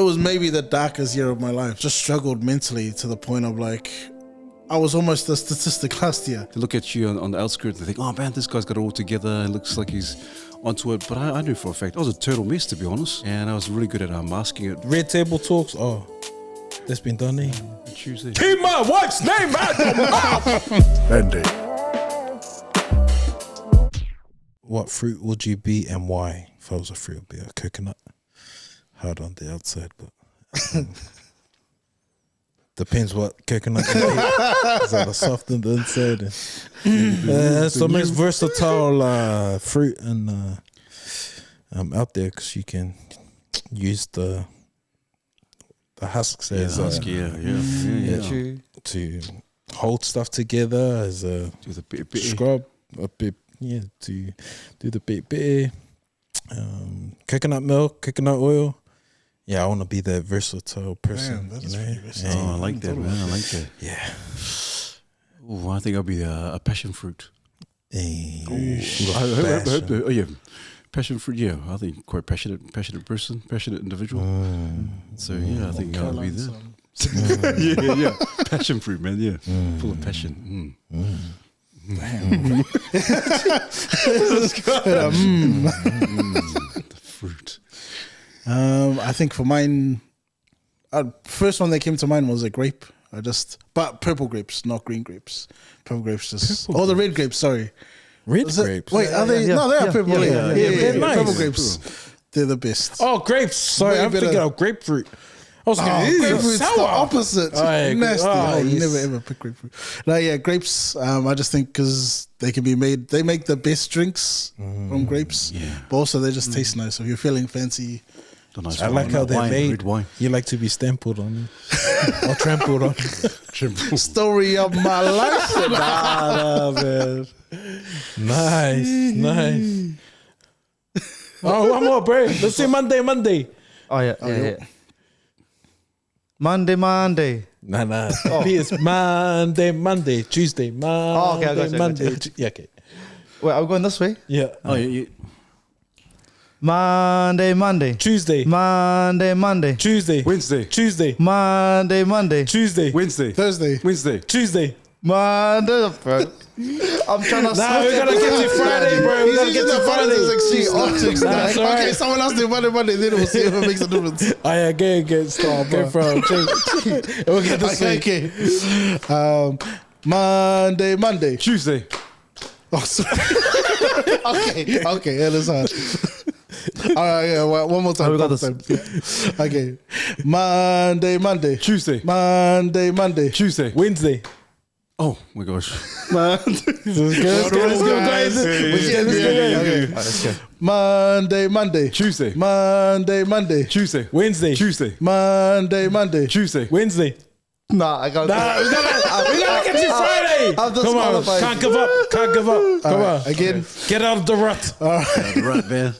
was maybe the darkest year of my life. Just struggled mentally to the point of like, I was almost a statistic last year. They look at you on the outskirts and they think, oh man, this guy's got it all together. It looks like he's onto it. But I knew for a fact, I was a total mess, to be honest. And I was really good at masking it. Red Table Talks. Oh, that's been done there. Tuesday. Keep my wife's name out your mouth. Andy. What fruit would you be and why? If I was a fruit, I'd be a coconut. Hard on the outside, but depends what coconut you eat. Is that a soft on the inside? It's the most versatile fruit and out there because you can use the husks as to hold stuff together as a scrub, a bit, to do the bit. Coconut milk, coconut oil. Yeah, I want to be that versatile person. Man, you know? Oh, I like that, man. I like that. Yeah. Oh, I think I'll be a passion fruit. Hey. Oh, yeah. Passion fruit, yeah. I think quite passionate person, passionate individual. So, yeah, I think I'll be there. Yeah. Passion fruit, man, yeah. Full of passion. Damn. The fruit. I think for mine, first one that came to mind was a grape. But purple grapes, not green grapes. Purple grapes, the red grapes. Sorry, Red grapes. Wait, are they? No, they are purple. Yeah, nice. Purple grapes. They're the best. Oh, grapes. Sorry, I'm thinking of grapefruit. I was thinking, grapefruit's sour. the opposite. Nasty. Yes. Never ever pick grapefruit. No, yeah, grapes. I just think because they can be made. They make the best drinks from grapes. Yeah. But also they just taste nice. So if you're feeling fancy. I like how they're made. Red wine. You like to be stampled on or trampled on. Story of my life. Nah, man. Nice. Oh, one more, bro. Let's say Monday. Oh, yeah. Monday. Nah. It's Monday, Tuesday, Monday, I got you. Monday. Yeah, okay. Wait, are we going this way? Yeah. Oh, yeah. Monday. Tuesday. Monday. Tuesday. Wednesday. Tuesday. Monday. Tuesday. Wednesday. Thursday. Wednesday. Tuesday. Monday. Bro. I'm trying to. Nah, we gotta get to Friday, bro. We gotta get to Friday. That's all Okay, right. someone else do Monday. Then we'll see if it makes a difference. Oh yeah, get start, bro. We'll get this Okay. Monday. Tuesday. Oh, sorry. Okay. Yeah, that's hard. All right, yeah. One more time. We got this. Okay. Monday. Tuesday. Monday. Tuesday. Wednesday. Oh my gosh. Let's go, guys. Okay. Monday. Tuesday. Monday. Tuesday. Wednesday. Tuesday. Monday. Tuesday. Wednesday. Nah, I got. Nah, we gotta get to Friday. I'm Come on, disqualified. can't give up. Come on, Again. get out of the rut. Right, man.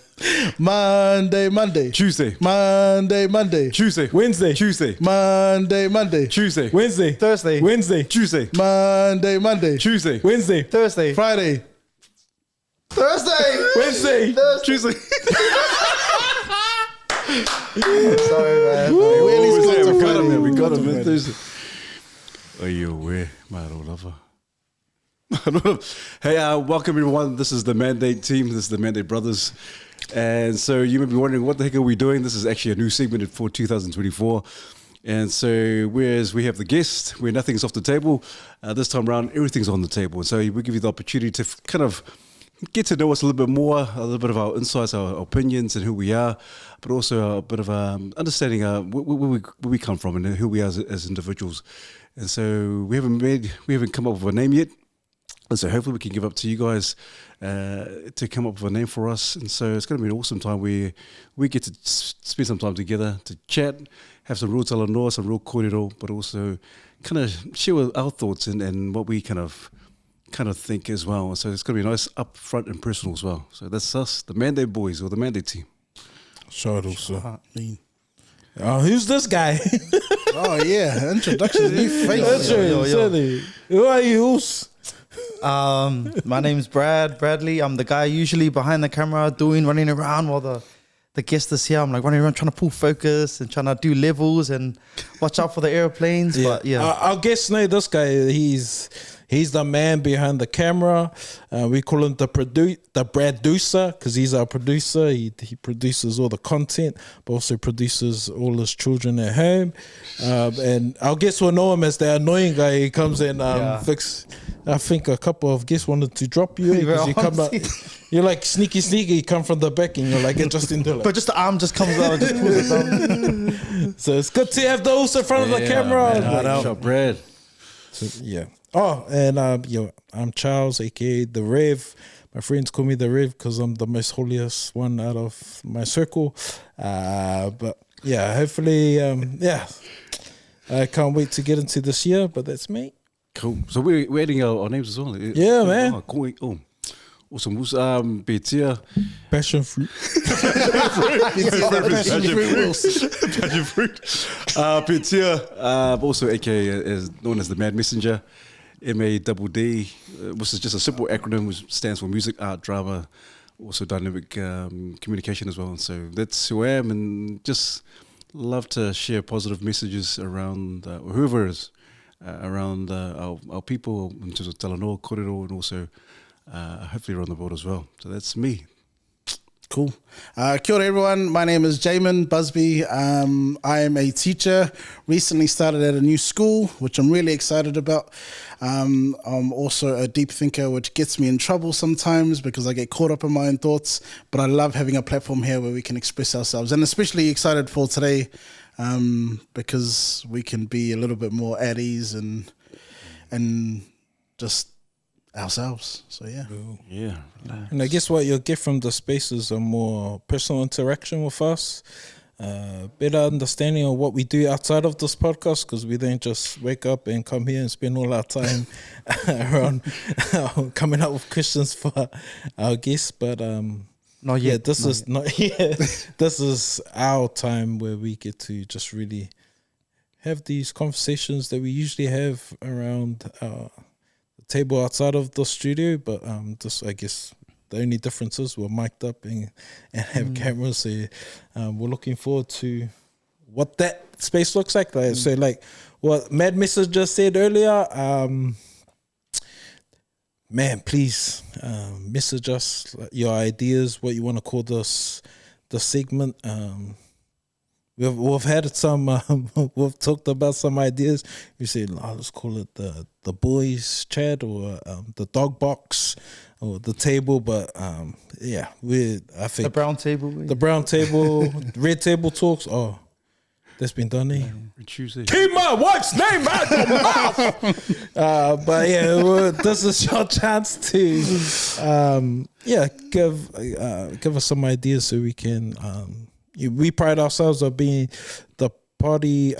Monday. Tuesday. Monday. Tuesday. Wednesday. Tuesday. Monday. Tuesday. Wednesday. Thursday. Wednesday. Tuesday. Monday. Tuesday. Wednesday. Thursday. Friday. Wednesday. Tuesday. Sorry, man. We got him, man. Thursday. Are you aware, my old lover? Hey, welcome everyone. This is the Mandate team. This is the Mandate Brothers. And so you may be wondering, what the heck are we doing? This is actually a new segment for 2024. And so whereas we have the guest, where nothing's off the table, this time around, everything's on the table. And so we give you the opportunity to kind of get to know us a little bit more, a little bit of our insights, our opinions and who we are, but also a bit of understanding where we come from and who we are as individuals. And so we haven't come up with a name yet. And so hopefully we can give up to you guys to come up with a name for us. And so it's going to be an awesome time where we get to spend some time together to chat, have some real talanoa, some real kōrero, but also kind of share our thoughts and what we kind of think as well. So it's going to be nice, upfront and personal as well. So that's us, the Mandate Boys or the Mandate team. Shout also. Who's this guy? Oh yeah, introduction, new face. Who are you? My name's Bradley. I'm the guy usually behind the camera running around while the guest this year. I'm like running around trying to pull focus and trying to do levels and watch out for the airplanes. But yeah, Our guest, this guy, he's the man behind the camera. We call him the producer because he's our producer. He produces all the content, but also produces all his children at home. And our guests will know him as the annoying guy. He comes in fix. I think a couple of guests wanted to drop you because you come out. You're like sneaky. You come from the back and you're like just into like. but just the arm just comes out and just pulls it down. So it's good to have those in front of the camera. Shout Brad. So, yeah. Oh, and I'm Charles, aka the Rev. My friends call me the Rev because I'm the most holiest one out of my circle. But yeah, hopefully, I can't wait to get into this year. But that's me. Cool. So we're adding our names as well. Yeah, man. Oh, cool. Oh. Awesome. Betia. Passion fruit. Passion fruit. Betia, also aka is known as the Mad Messenger. MADD, which is just a simple acronym which stands for music, art, drama, also dynamic communication as well. And so that's who I am, and just love to share positive messages around whoever is around our people in terms of Talanoa, Korero, and also hopefully around the world as well. So that's me. Cool. Kia ora everyone. My name is Jamin Busby. I am a teacher. Recently started at a new school, which I'm really excited about. I'm also a deep thinker, which gets me in trouble sometimes because I get caught up in my own thoughts. But I love having a platform here where we can express ourselves, and especially excited for today because we can be a little bit more at ease and just ourselves. So yeah. Yeah. And I guess what you'll get from the space is a more personal interaction with us, better understanding of what we do outside of this podcast, because we don't just wake up and come here and spend all our time around coming up with questions for our guests. But Not yeah, yet. this is not this is our time where we get to just really have these conversations that we usually have around the table outside of the studio. But this, I guess, the only difference is we're mic'd up and have cameras. So we're looking forward to what that space looks like. So like what Mad Message just said earlier, man, please message us your ideas, what you want to call this the segment. We've had some. We've talked about some ideas. We said, let's call it the boys' chat or the dog box or the table. But yeah, I think The brown table. the brown table, red table talks. Oh, that's been done there. Tuesday. Keep my wife's name out your mouth. But yeah, this is your chance to give us some ideas so we can. We pride ourselves on being the party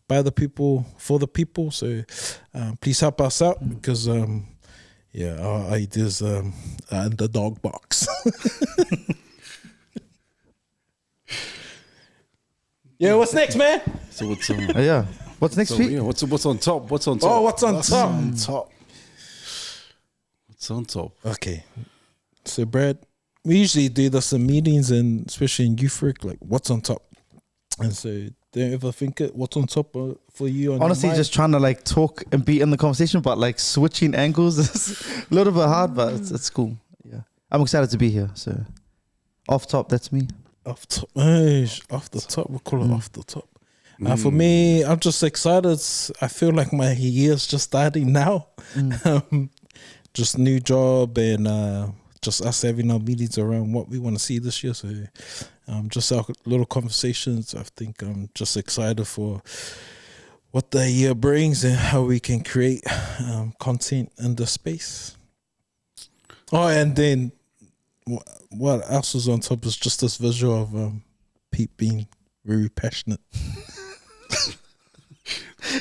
by the people for the people. So please help us out because our ideas in the dog box. Yeah, what's next, man? So what's on? Yeah. What's next week? Yeah, what's on top? What's on top? Oh, what's on top? On top. What's on top? Okay. So, Brad, we usually do this in meetings and especially in Euphoric, like what's on top. And so, do you ever think what's on top for you? On Honestly, your mind? just trying to like talk and be in the conversation, but like switching angles is a little bit hard, but it's cool. Yeah. I'm excited to be here. So, off top, that's me. Off top, off the top. We'll call it off the top. For me, I'm just excited. I feel like my year's just starting now. Just new job and just us having our meetings around what we want to see this year. So just our little conversations. I think I'm just excited for what the year brings and how we can create content in the space. Oh, and then what else is on top is just this visual of Pete being very passionate.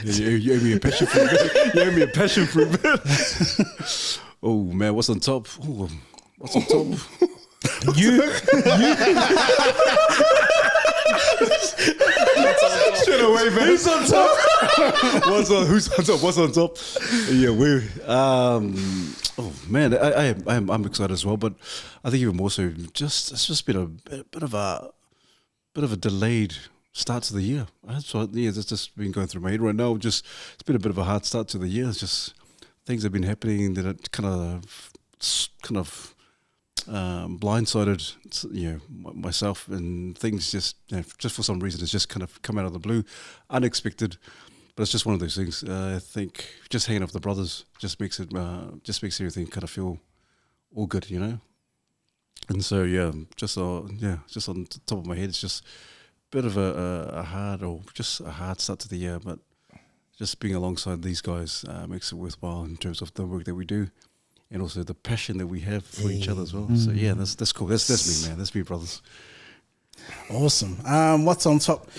You owe me a passion fruit. You owe me a passion fruit, man. Oh man, what's on top? Ooh, what's on top? You Straight away, man. who's on top? Who's on top? What's on top? Yeah, we. Oh man, I'm excited as well, but I think even more so. It's just been a bit of a bit of a delayed start to the year. So yeah, that's just been going through my head right now. Just it's been a bit of a hard start to the year. It's just things have been happening that are kind of blindsided, myself, and things just just for some reason it's just kind of come out of the blue, unexpected. But it's just one of those things. I think just hanging off the brothers just makes everything kind of feel all good, And so just on the top of my head, it's just a bit of a hard start to the year, but just being alongside these guys makes it worthwhile in terms of the work that we do, and also the passion that we have for each other as well. So that's cool. That's me, man. That's me, brothers. Awesome. What's on top?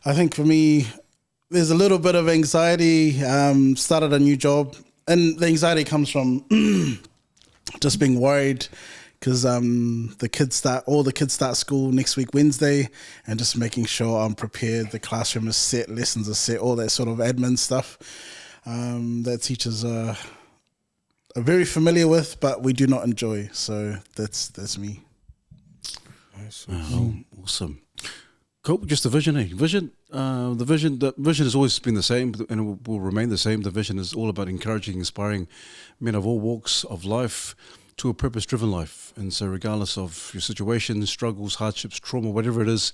I think for me, there's a little bit of anxiety. Started a new job, and the anxiety comes from just being worried because all the kids start school next week Wednesday, and just making sure I'm prepared. The classroom is set, lessons are set, all that sort of admin stuff that teachers are very familiar with, but we do not enjoy. So that's me. Nice. Awesome. Cool. Just the vision, eh? The vision has always been the same, and it will remain the same. The vision is all about encouraging, inspiring men of all walks of life to a purpose-driven life. And so regardless of your situation, struggles, hardships, trauma, whatever it is,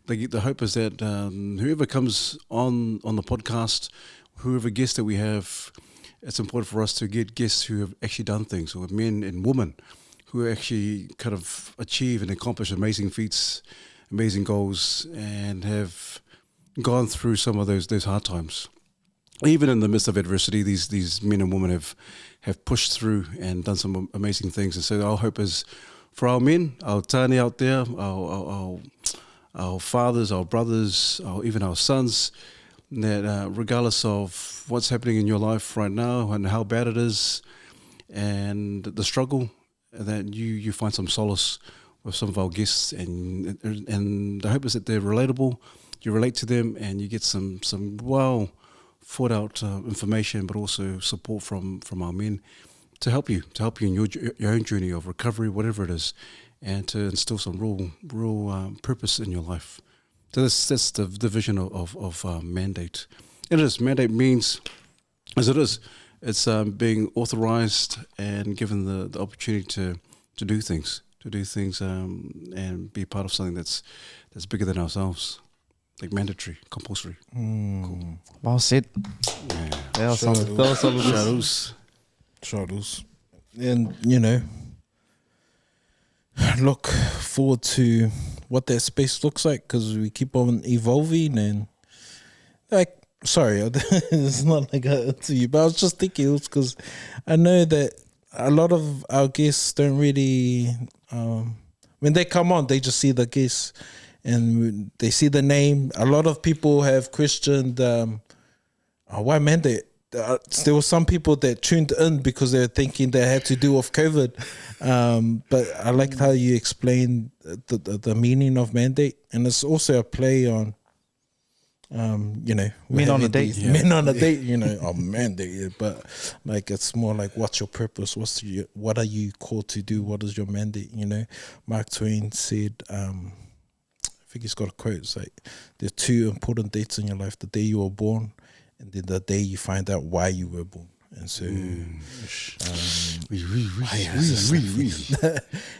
the hope is that whoever comes on the podcast, whoever guest that we have, it's important for us to get guests who have actually done things, or men and women who actually kind of achieve and accomplish amazing feats, amazing goals, and have gone through some of those hard times. Even in the midst of adversity, these men and women have pushed through and done some amazing things. And so our hope is for our men, our tani out there, our fathers, our brothers, even our sons, that regardless of what's happening in your life right now and how bad it is and the struggle, that you find some solace with some of our guests, and the hope is that they're relatable, you relate to them, and you get some well thought out information, but also support from our men to help you in your own journey of recovery, whatever it is, and to instill some real purpose in your life. So that's the vision of mandate. It is. Mandate means, as it is, it's being authorized and given the opportunity to do things, and be part of something that's bigger than ourselves, like mandatory, compulsory. Cool. Well said. Yeah. That was solid. Shadows. And, look forward to what that space looks like, because we keep on evolving. And, sorry, it's not like to you, but I was just thinking it was because I know that a lot of our guests don't really, when they come on, they just see the guests and they see the name. A lot of people have questioned, why mandate? There were some people that tuned in because they were thinking they had to do with COVID. But I liked how you explained the meaning of mandate. And it's also a play on, men on a date. Men on a date, mandate. But like, it's more like, what's your purpose? What are you called to do? What is your mandate? Mark Twain said, I think he's got a quote. It's like, there are two important dates in your life: the day you were born, and then the day you find out why you were born. And so,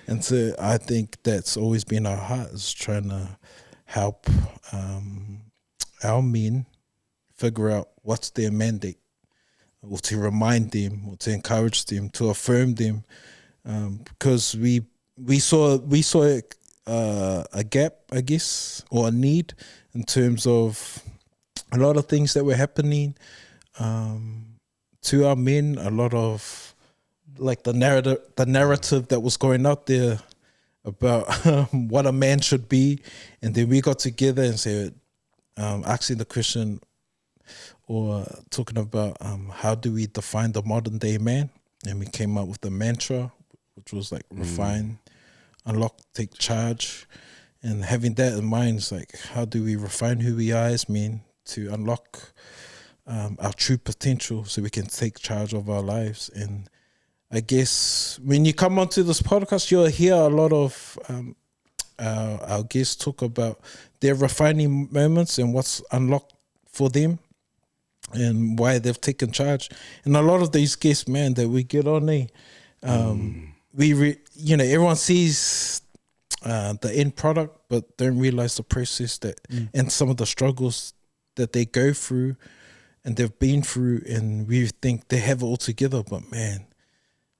and so I think that's always been our heart, is trying to help our men figure out what's their mandate, or to remind them, or to encourage them, to affirm them, because we saw a gap, I guess, or a need in terms of a lot of things that were happening to our men, a lot of like the narrative that was going out there about what a man should be. And then we got together and said, asking the question, or talking about how do we define the modern day man. And we came up with the mantra, which was like refine, unlock, take charge. And having that in mind, is like, how do we refine who we are as men to unlock our true potential, so we can take charge of our lives. And I guess when you come onto this podcast, you'll hear a lot of our guests talk about their refining moments and what's unlocked for them and why they've taken charge. And a lot of these guests, man, that we get on, everyone sees the end product, but don't realize the process that and some of the struggles that they go through and they've been through, and we think they have it all together, but man,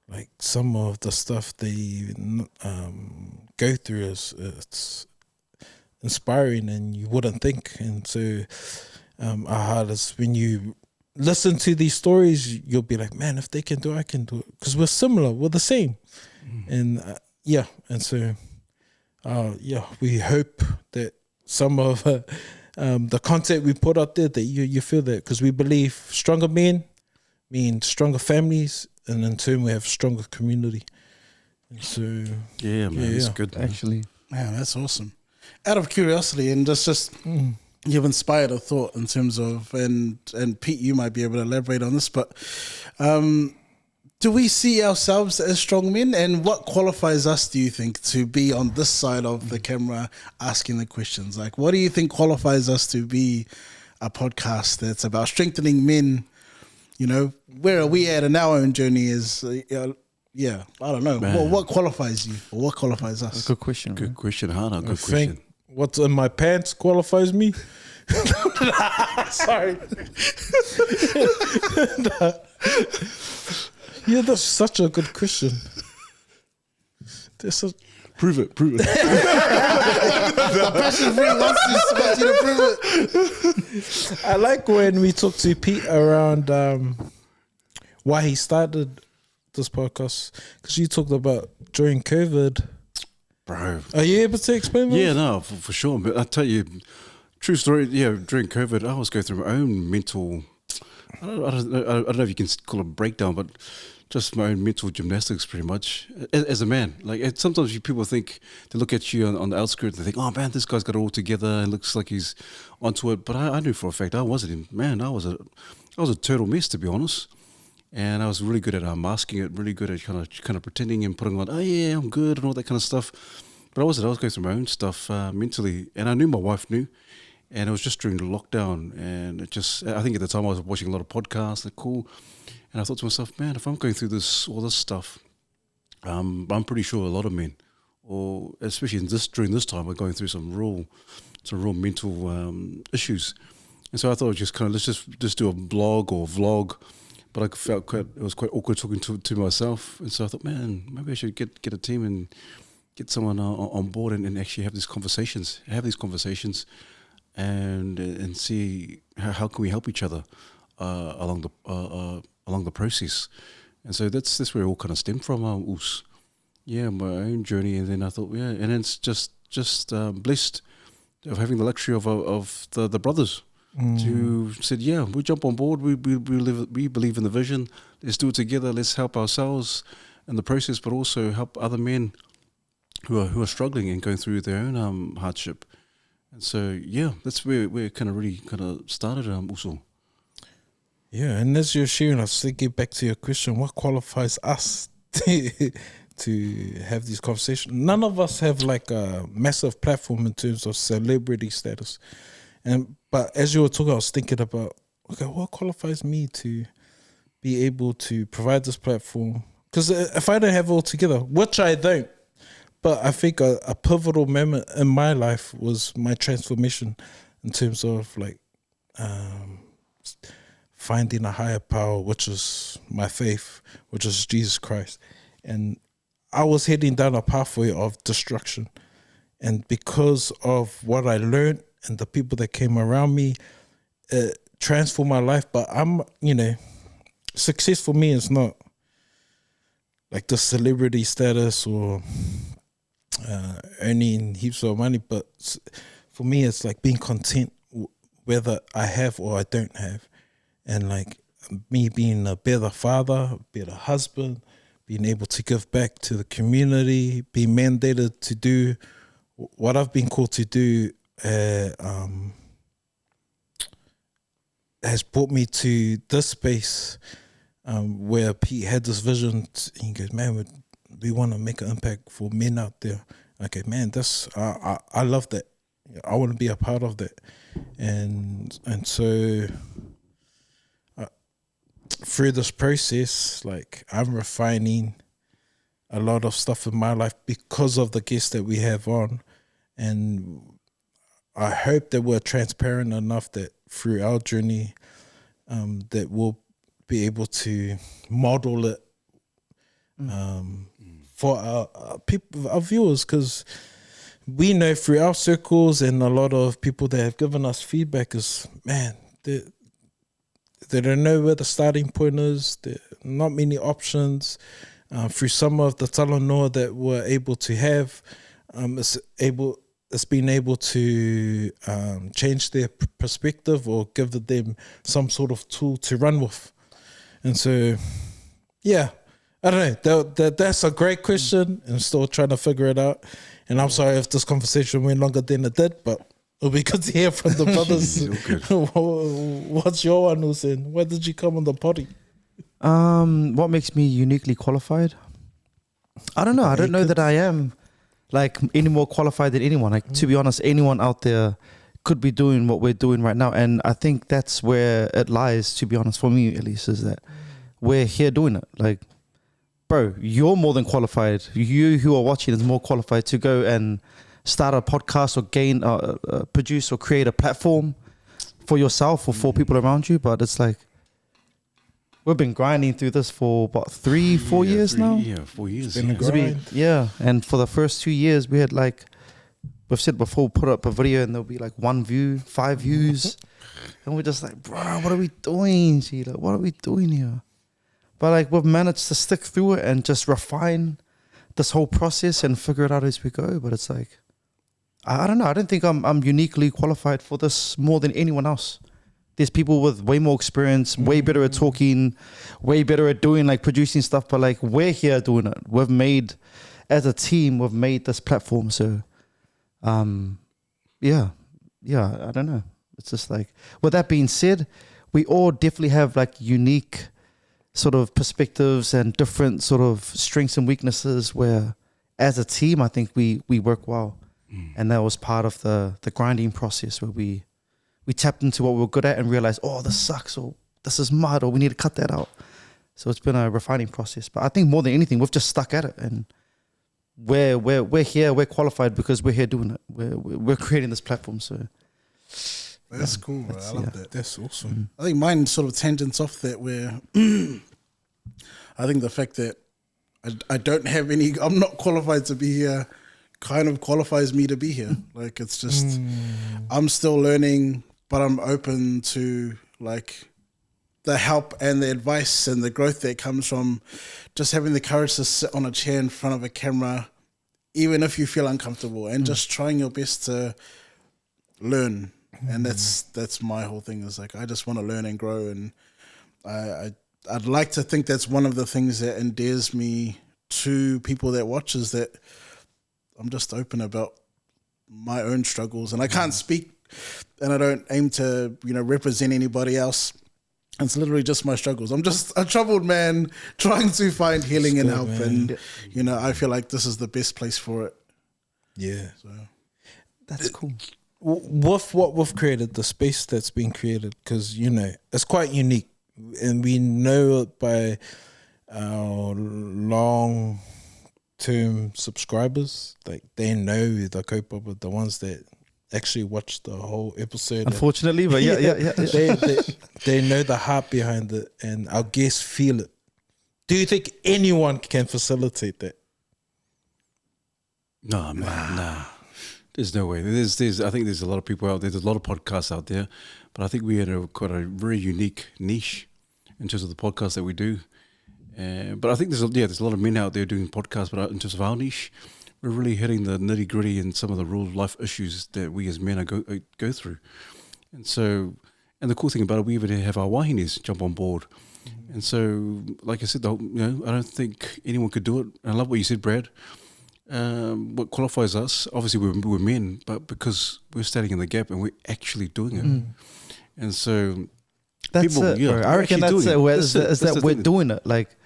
like some of the stuff they go through it's inspiring, and you wouldn't think. And so our heart is, when you listen to these stories, you'll be like, man, if they can do it, I can do it, because we're similar, we're the same. And and so we hope that some of the content we put out there, that you feel that, because we believe stronger men mean stronger families, and in turn we have stronger community. And so it's good, man. Actually, Man, that's awesome. Out of curiosity, and just you've inspired a thought in terms of, and Pete, you might be able to elaborate on this, but do we see ourselves as strong men, and what qualifies us, do you think, to be on this side of the camera asking the questions? Like, what do you think qualifies us to be a podcast that's about strengthening men? You know, where are we at in our own journey? I don't know. What qualifies you, or what qualifies us? good question. Good question, Hannah. Good I question. think what's in my pants qualifies me. Sorry. Yeah, that's such a good question. Prove it. The passion for it wants you to prove it. I like when we talk to Pete around why he started this podcast, because you talked about during COVID. Bro. Are you able to explain that? Yeah, no, for sure. But I tell you, true story. Yeah, during COVID, I was going through my own mental. I don't know if you can call it a breakdown, but just my own mental gymnastics, pretty much, as a man. Like, sometimes people think, they look at you on the outskirts, they think, oh man, this guy's got it all together and looks like he's onto it. But I knew for a fact I wasn't him. Man, I was a total mess, to be honest. And I was really good at masking it, really good at kind of pretending and putting on, oh yeah, I'm good and all that kind of stuff. But I was going through my own stuff mentally, and I knew my wife knew. And it was just during the lockdown, and I think at the time I was watching a lot of podcasts, they're cool. And I thought to myself, man, if I'm going through all this stuff, I'm pretty sure a lot of men, or especially during this time, are going through some real mental issues. And so I thought, let's just do a blog or vlog. But I felt it was quite awkward talking to myself, and so I thought, man, maybe I should get a team and get someone on board and actually have these conversations, and see how can we help each other along the process. And so that's where it all kind of stemmed from. My own journey, and then I thought, and then it's just blessed of having the luxury of the brothers. Who said, we jump on board, we believe in the vision, let's do it together, let's help ourselves in the process, but also help other men who are struggling and going through their own hardship. And so that's where we really started also. Yeah, and as you're sharing, I was thinking back to your question, what qualifies us to have these conversations? None of us have like a massive platform in terms of celebrity status. But as you were talking, I was thinking about, okay, what qualifies me to be able to provide this platform? Because if I don't have it all together, which I don't, but I think a pivotal moment in my life was my transformation in terms of like finding a higher power, which is my faith, which is Jesus Christ. And I was heading down a pathway of destruction. And because of what I learned, and the people that came around me transformed my life. But success for me is not like the celebrity status or earning heaps of money. But for me, it's like being content whether I have or I don't have. And like me being a better father, a better husband, being able to give back to the community, being mandated to do what I've been called to do, has brought me to this space where Pete had this vision. He goes, man, we want to make an impact for men out there. okay, man, this I love that. I want to be a part of that, and so through this process, like I'm refining a lot of stuff in my life because of the guests that we have on, and I hope that we're transparent enough that through our journey, that we'll be able to model it for our people, our viewers, because we know through our circles and a lot of people that have given us feedback is, man, they don't know where the starting point is. There are not many options. Through some of the talanoa that we're able to have, it's been able to change their perspective or give them some sort of tool to run with. And so, yeah, I don't know. That's a great question, and still trying to figure it out. And I'm sorry if this conversation went longer than it did, but it'll be good to hear from the brothers. What's your one, Hussein? Why did you come on the potty? What makes me uniquely qualified? I don't know. I don't know that I am like any more qualified than anyone. Like, to be honest, anyone out there could be doing what we're doing right now. And I think that's where it lies, to be honest, for me at least, is that we're here doing it. Like, bro, you're more than qualified. You who are watching is more qualified to go and start a podcast or produce or create a platform for yourself or for people around you. But it's like, we've been grinding through this for what, 3-4 years now? Yeah, 4 years. It's been a grind. Yeah, and for the first 2 years, we had like, we've said before, put up a video and there'll be like 1 view, 5 views. And we're just like, bro, what are we doing? G? Like, what are we doing here? But like, we've managed to stick through it and just refine this whole process and figure it out as we go. But it's like, I don't know. I don't think I'm uniquely qualified for this more than anyone else. There's people with way more experience, way better at talking, way better at doing, like, producing stuff. But like, we're here doing it. We've made, as a team, we've made this platform. So, yeah, I don't know. It's just like, with that being said, we all definitely have like unique sort of perspectives and different sort of strengths and weaknesses where, as a team, I think we work well. And that was part of the grinding process where we tapped into what we were good at and realized, oh, this sucks, or this is mud, or we need to cut that out. So it's been a refining process. But I think more than anything, we've just stuck at it, and we're here, we're qualified because we're here doing it. We're creating this platform. So that's cool, bro. I love that. That's awesome. I think mine sort of tangents off that, where I think the fact that I don't have any, I'm not qualified to be here, kind of qualifies me to be here. Like, it's just, I'm still learning, but I'm open to like the help and the advice and the growth that comes from just having the courage to sit on a chair in front of a camera, even if you feel uncomfortable, and just trying your best to learn. And that's my whole thing, is like, I just want to learn and grow. And I'd like to think that's one of the things that endears me to people that watch, is that I'm just open about my own struggles, and I can't speak, and I don't aim to, represent anybody else. It's literally just my struggles. I'm just a troubled man trying to find healing and help, man. And I feel like this is the best place for it. Yeah, so that's cool. With what we've created, the space that's been created, because it's quite unique, and we know it by our long-term subscribers. Like, they know the Kaupapa, but the ones that actually watch the whole episode, unfortunately, but yeah. They know the heart behind it, and our guests feel it. Do you think anyone can facilitate that? No, man, nah. There's no way. I think there's a lot of people out there. There's a lot of podcasts out there, but I think we had quite a very unique niche in terms of the podcasts that we do. But I think there's a lot of men out there doing podcasts, but in terms of our niche, we're really hitting the nitty gritty and some of the real life issues that we as men go through. And so, and the cool thing about it, we even have our wahinis jump on board. And so, like I said, I don't think anyone could do it. I love what you said, Brad. What qualifies us, obviously we're men, but because we're standing in the gap and we're actually doing it. And so that's people, it, I reckon that's it. Is that we're doing it. Like,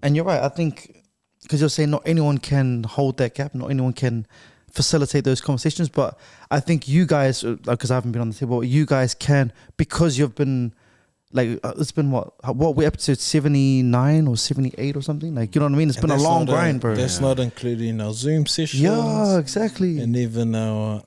and you're right. I think because you're saying not anyone can hold that gap, not anyone can facilitate those conversations. But I think you guys, because I haven't been on the table, you guys can, because you've been like, it's been what we're episode 79 or 78 or something, like, you know what I mean? It's been a long grind, bro. That's not including our Zoom sessions. Yeah, exactly. And even our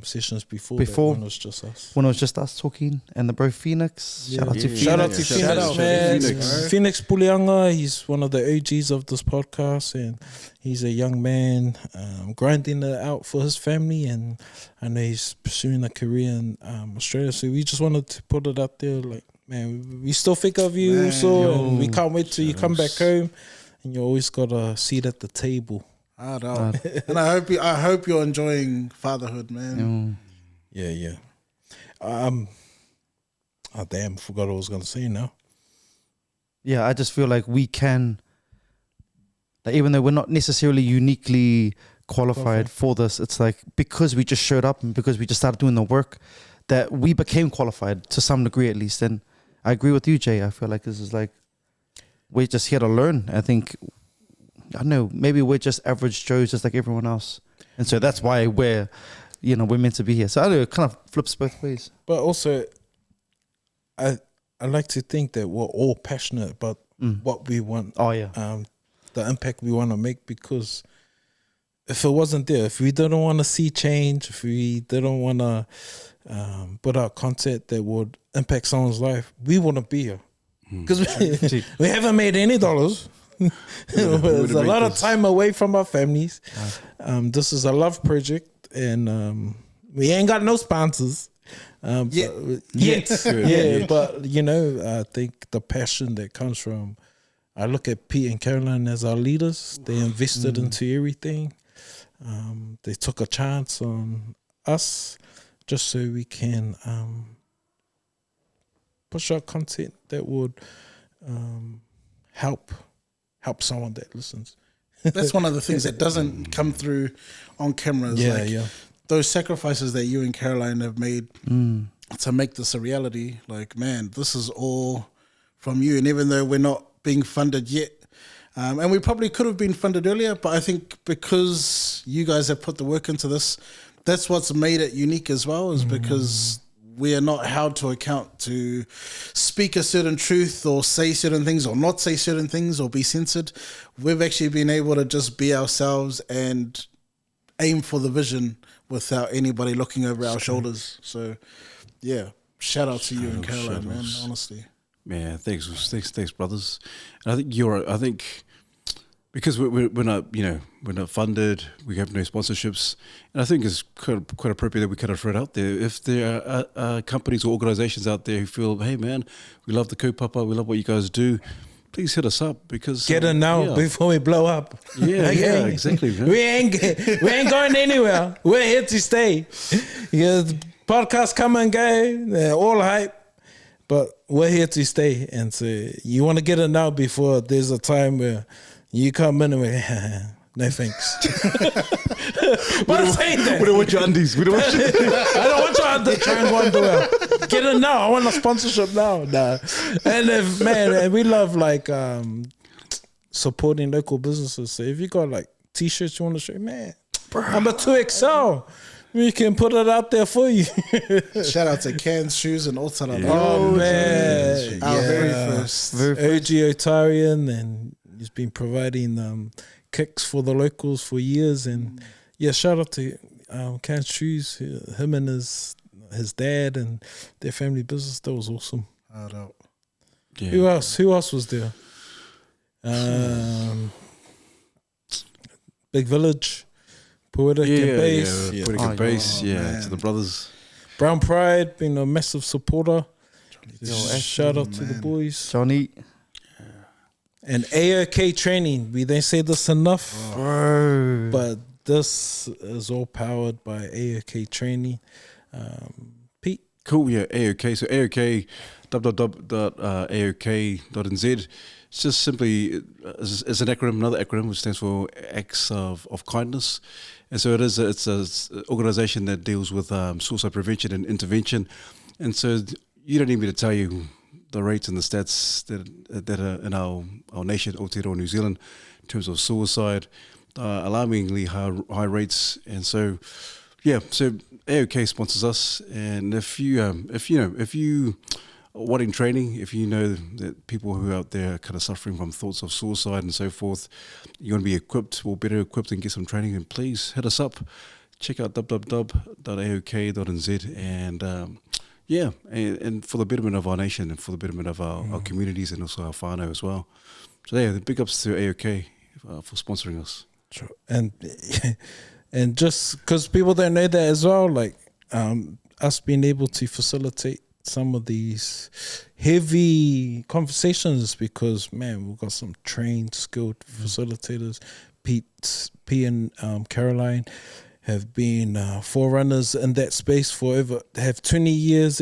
sessions before that, when it was just us. When it was just us talking, and the bro Phoenix. Shout out to Phoenix. Shout out to Phoenix, man. Phoenix. Phoenix Pulianga, he's one of the OGs of this podcast, and he's a young man grinding it out for his family, and I know he's pursuing a career in Australia. So we just wanted to put it out there, like, man, we still think of you, and we can't wait till you come back home, and you always got a seat at the table. And I hope you're enjoying fatherhood, man. Yeah. Oh damn, forgot what I was gonna say now. Yeah, I just feel like we can, like, even though we're not necessarily uniquely qualified for this, it's like because we just showed up and because we just started doing the work, that we became qualified to some degree at least. And I agree with you, Jay. I feel like this is like, we're just here to learn. I think, I don't know, maybe we're just average Joes just like everyone else. And so that's why we're meant to be here. So I don't know, it kind of flips both ways. But also, I like to think that we're all passionate about what we want. Oh, yeah. The impact we want to make, because if it wasn't there, if we didn't want to see change, if we didn't want to put out content that would impact someone's life, we wouldn't be here. Because we haven't made any dollars. There's a lot of time away from our families. This is a love project, and we ain't got no sponsors. Yet. But I think the passion that comes from, I look at Pete and Caroline as our leaders. They invested into everything. They took a chance on us just so we can push out content that would help someone that listens. That's one of the things that doesn't come through on camera. Those sacrifices that you and Caroline have made to make this a reality. Like, man, this is all from you. And even though we're not being funded yet, and we probably could have been funded earlier, but I think because you guys have put the work into this, that's what's made it unique as well, is because we are not held to account to speak a certain truth or say certain things or not say certain things or be censored. We've actually been able to just be ourselves and aim for the vision without anybody looking over our shoulders. So, yeah, shout out to you and Caroline, man, honestly. Yeah, thanks, brothers. And I think because we're not, we're not funded, we have no sponsorships, and I think it's quite appropriate that we kind of throw it out there. If there are companies or organizations out there who feel, hey man, we love the kaupapa, we love what you guys do, please hit us up, because get it now before we blow up. Yeah, yeah, exactly. Man. We ain't going anywhere. We're here to stay. The podcasts come and go, they're all hype, but we're here to stay. And so you want to get it now before there's a time where you come in and we're no thanks. But I'm saying that. We don't want your undies. I don't want your undies. Try and go underwear. Get it now. I want a sponsorship now. Nah. And we love like supporting local businesses. So if you got like t-shirts you want to show, man, I'm a 2XL. We can put it out there for you. Shout out to Cans Shoes and Otara. Yeah. Oh man, our very first OG Otarian, and he's been providing kicks for the locals for years. And shout out to Cans Shoes, him and his dad and their family business. That was awesome. Yeah. Who else was there? Big Village, Poetic and Bass. Poetic and Bass, to the brothers. Brown Pride being a massive supporter. Shout out to the boys. Johnny. And AOK training. We don't say this enough. Bro. But this is all powered by AOK training. Pete? Cool, yeah, AOK. So AOK, www.aok.nz. It's just simply, it's an acronym, another acronym, which stands for Acts of Kindness. And so it's an organization that deals with suicide prevention and intervention. And so you don't need me to tell you the rates and the stats that are in our nation, Aotearoa, New Zealand, terms of suicide, alarmingly high rates. And so, so AOK sponsors us. And if you what in training, if you know that people who are out there are kind of suffering from thoughts of suicide and so forth, you want to be equipped or better equipped and get some training, then please hit us up. Check out www.aok.nz and and for the betterment of our nation and for the betterment of our communities and also our whānau as well. So the big ups to AOK for sponsoring us. Sure. And just because people don't know that as well, like us being able to facilitate some of these heavy conversations, because man, we've got some trained, skilled facilitators. P and Caroline have been forerunners in that space forever. They have 20 years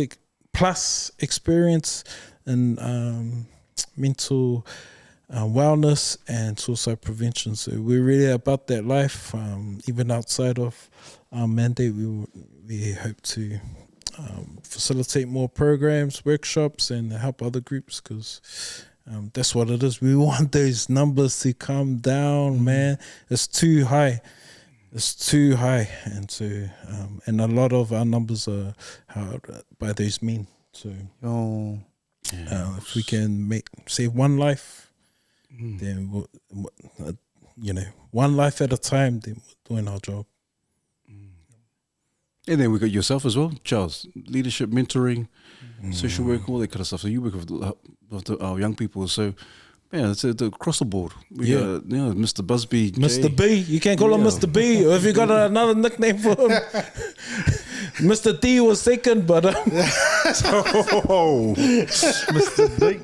plus experience in mental wellness and suicide prevention. So we're really about that life. Even outside of our mandate, we hope to facilitate more programs, workshops, and help other groups, because that's what it is. We want those numbers to come down, man. It's too high. It's too high. And so, and a lot of our numbers are held by those men. So, if we can save one life, then one life at a time, then we're doing our job. And then we got yourself as well, Charles. Leadership, mentoring, social work, all that kind of stuff. So you work with our young people. So, yeah, it's across the board. We got Mr. Busby. Mr. B. You can't call him Mr. B. Or if you got another nickname for him. Mr. D was second, but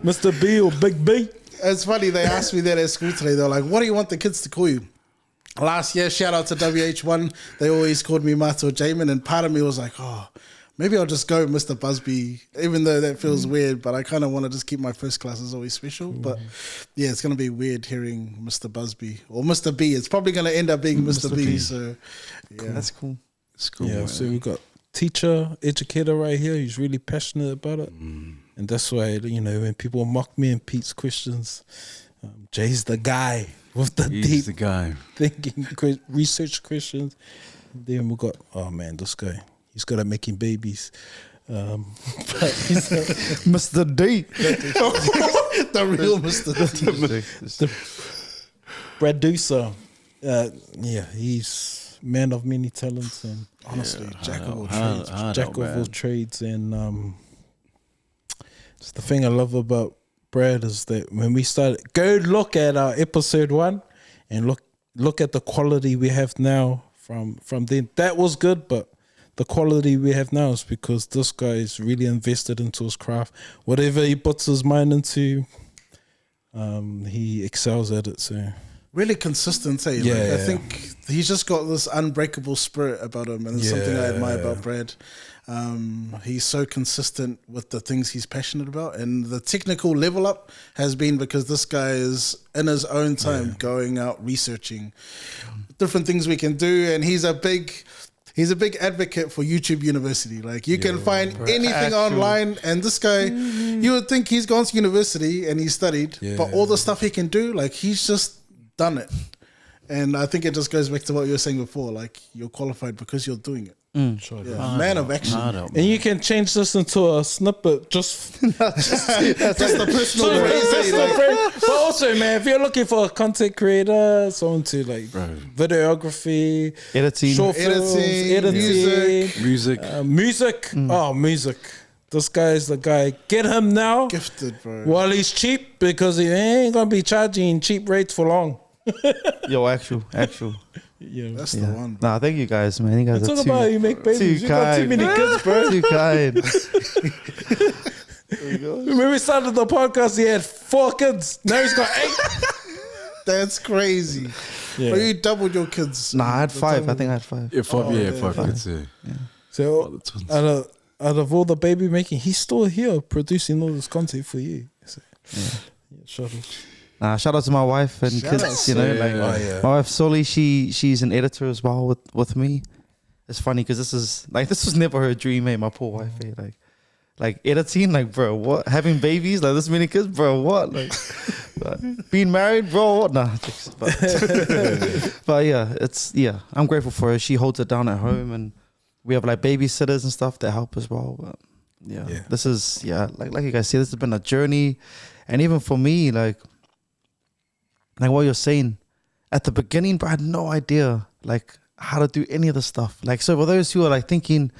Mr. B or Big B. It's funny, they asked me that at school today. They're like, what do you want the kids to call you? Last year, shout out to WH1, they always called me Mato Jamin, and part of me was like, maybe I'll just go Mr. Busby, even though that feels weird, but I kind of want to just keep my first class as always special. But yeah, it's going to be weird hearing Mr. Busby or Mr. B. It's probably going to end up being Mr. B. So yeah, that's cool. It's cool. Yeah, so we got teacher, educator right here. He's really passionate about it. And that's why, when people mock me and Pete's questions, Jay's the guy with the He's deep the guy. thinking, research questions. Then we got, this guy, he's good at making babies. But he's Mr. D. the real Mr. D. the producer. He's man of many talents and Honestly, jack of all hard trades. jack of all trades. And it's the thing I love about Brad is that when we started, go look at our episode 1 and look at the quality we have now from then. That was good, but the quality we have now is because this guy is really invested into his craft. Whatever he puts his mind into, he excels at it. So Really consistent, eh? I think he's just got this unbreakable spirit about him, and it's something I admire about Brad. He's so consistent with the things he's passionate about, and the technical level up has been because this guy is in his own time going out researching different things we can do, and he's a big advocate for YouTube University. Like you can find anything online, and this guy, you would think he's gone to university and he studied, but all the stuff he can do, like he's just done it. And I think it just goes back to what you were saying before, like you're qualified because you're doing it. Man of action. And you can change this into a snippet just Just the personal praise. But also, man, if you're looking for a content creator, someone to like videography, Editing. short films, editing, music. Music. This guy is the guy. Get him now Gifted, bro. while he's cheap, because he ain't gonna be charging cheap rates for long. Yo, actual. That's the one, bro. Nah, thank you guys, man. You guys Talk are about how you make babies. You got too many kids, bro. Too kind. When we started the podcast, he had 4 kids. Now he's got 8. That's crazy. Bro, you doubled your kids. Nah, I had 5. I think I had 5. Yeah, 5 kids. So out of all the baby making, he's still here producing all this content for you. So, shout out. Nah, shout out to my wife and kids. My wife Soli, she's an editor as well with me. It's funny because this was never her dream, my poor wife. Like editing, like bro, what? Having babies, like this many kids, bro, what? Like, But being married, bro, nah. But yeah, I'm grateful for her. She holds it down at home, and we have like babysitters and stuff that help as well. But yeah. This is like you guys see, this has been a journey, and even for me, like what you're saying at the beginning, but I had no idea like how to do any of the stuff. Like, so for those who are like thinking,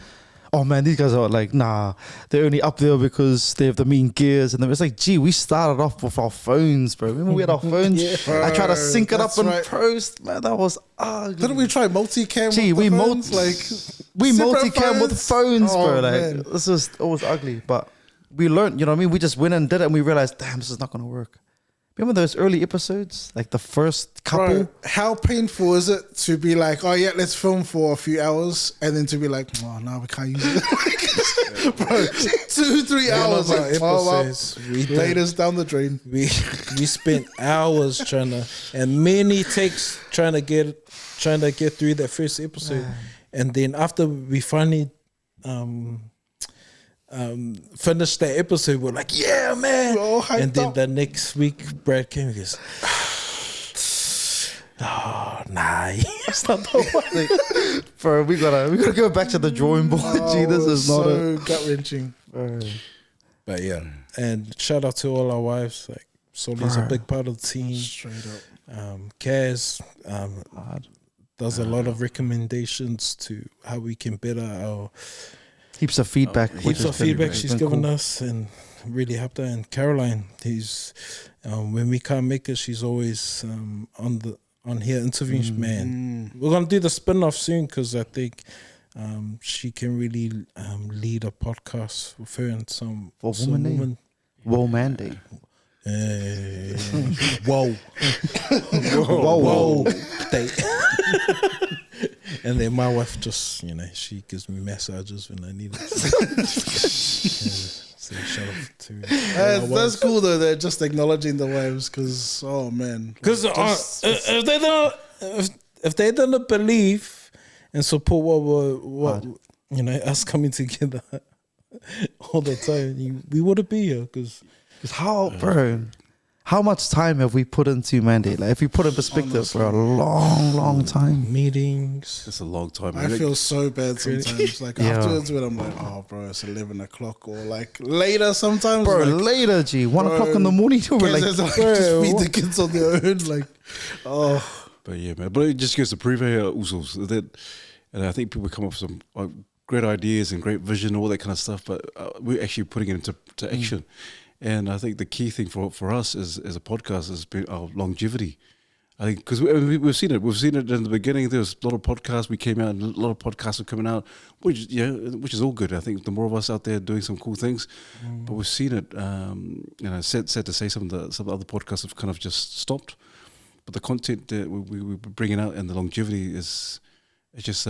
oh man, these guys are like, nah, they're only up there because they have the mean gears. And then it's like, gee, we started off with our phones, bro. Remember we had our phones? Bro, I tried to sync it up and right. post. Man, that was ugly. Didn't we try multicam? Gee, with we the phones? we separate multicam with phones, Oh, bro. Like, man. this is always ugly. But we learned, you know what I mean? We just went and did it and we realized, damn, this is not going to work. Remember those early episodes? Like the first couple? Bro, how painful is it to be like, oh yeah, let's film for a few hours, and then to be like, oh no, we can't use it. Bro, 2-3 hours. One of our Like, oh, well, episodes, we latest down the drain. we spent hours trying to, and many takes trying to get through that first episode, and then after we finally finished that episode, we're like, yeah, man. We're all hyped And then up. the next week, Brad came and goes, oh, nah, it's not the one. Bro, we gotta go back to the drawing board. Gee, this is not so gut wrenching. But yeah, and shout out to all our wives. Like, Soli's a big part of the team. Straight up. Kaz does a lot of recommendations to how we can better our heaps of feedback. heaps of feedback she's given us and really helped her. And Caroline, who's when we can't make it, she's always on here interviewing. Man, we're gonna do the spin-off soon because I think she can really lead a podcast with her and some woman. Whoa, Mandy. Whoa. Whoa. And then my wife just, she gives me massages when I need it. So shout out to That's cool though. They're just acknowledging the wives because, oh man. because if they don't believe and support what us coming together all the time, we wouldn't be here. Because How much time have we put into Mandy? Like, if you put in perspective, for a long, long time. meetings. It's a long time. I feel so bad sometimes. Like afterwards when I'm like, oh bro, it's 11 o'clock or like later sometimes. Bro, like, later, G. 1 o'clock in the morning. We're like, just bro, feed the kids on their own. Like, oh. But yeah, man. But it just goes to prove here also that, and I think people come up with some great ideas and great vision, all that kind of stuff. But we're actually putting it into action. And I think the key thing for us as a podcast has been our longevity. I think because we've seen it. We've seen it in the beginning. There was a lot of podcasts. We came out, and a lot of podcasts are coming out, which is all good. I think the more of us out there doing some cool things, but we've seen it. Sad to say, some of the other podcasts have kind of just stopped. But the content that we're bringing out and the longevity it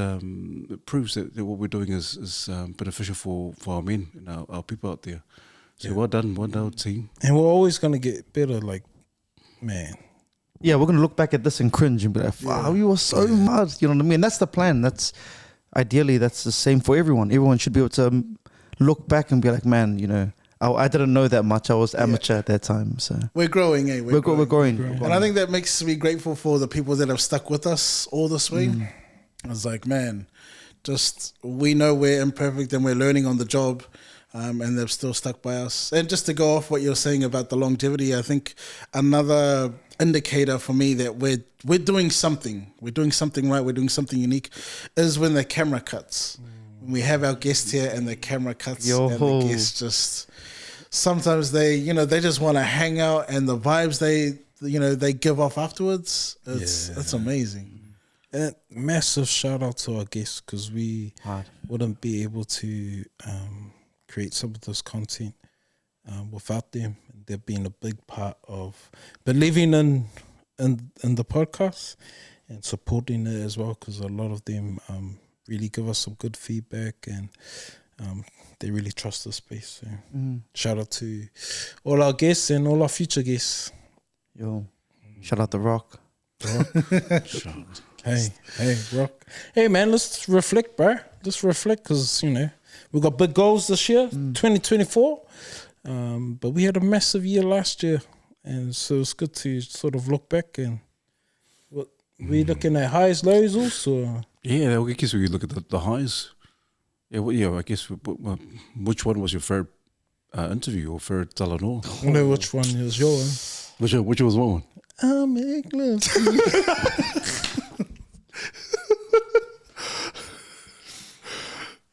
proves that what we're doing is beneficial for our men and our people out there. So well done team. And we're always going to get better, like, man. yeah, we're going to look back at this and cringe and be like, wow, we were so mad. You know what I mean? That's the plan. Ideally, that's the same for everyone. Everyone should be able to look back and be like, man, I didn't know that much. I was amateur at that time. So We're growing, eh? we're growing. And I think that makes me grateful for the people that have stuck with us all this way. It's like, man, just we know we're imperfect and we're learning on the job. And they've still stuck by us. And just to go off what you're saying about the longevity, I think another indicator for me that we're doing something right, we're doing something unique, is when the camera cuts. When we have our guest here and the camera cuts, and the guest just sometimes they just want to hang out, and the vibes they give off afterwards, it's amazing. And massive shout out to our guests because we wouldn't be able to create some of this content without them. They've been a big part of believing in the podcast and supporting it as well, because a lot of them really give us some good feedback and they really trust the space. So shout out to all our guests and all our future guests. Yo, shout out to Rock. Hey, Rock. Hey, man, let's reflect, bro. Let's reflect because, we got big goals this year, 2024. But we had a massive year last year. and so it's good to sort of look back and what we looking at highs, lows also. Yeah, I guess we look at the highs. Yeah, well, yeah. I guess which one was your favorite interview or favorite talanoa? I know which one is your one. Which was one? I'll make love to you.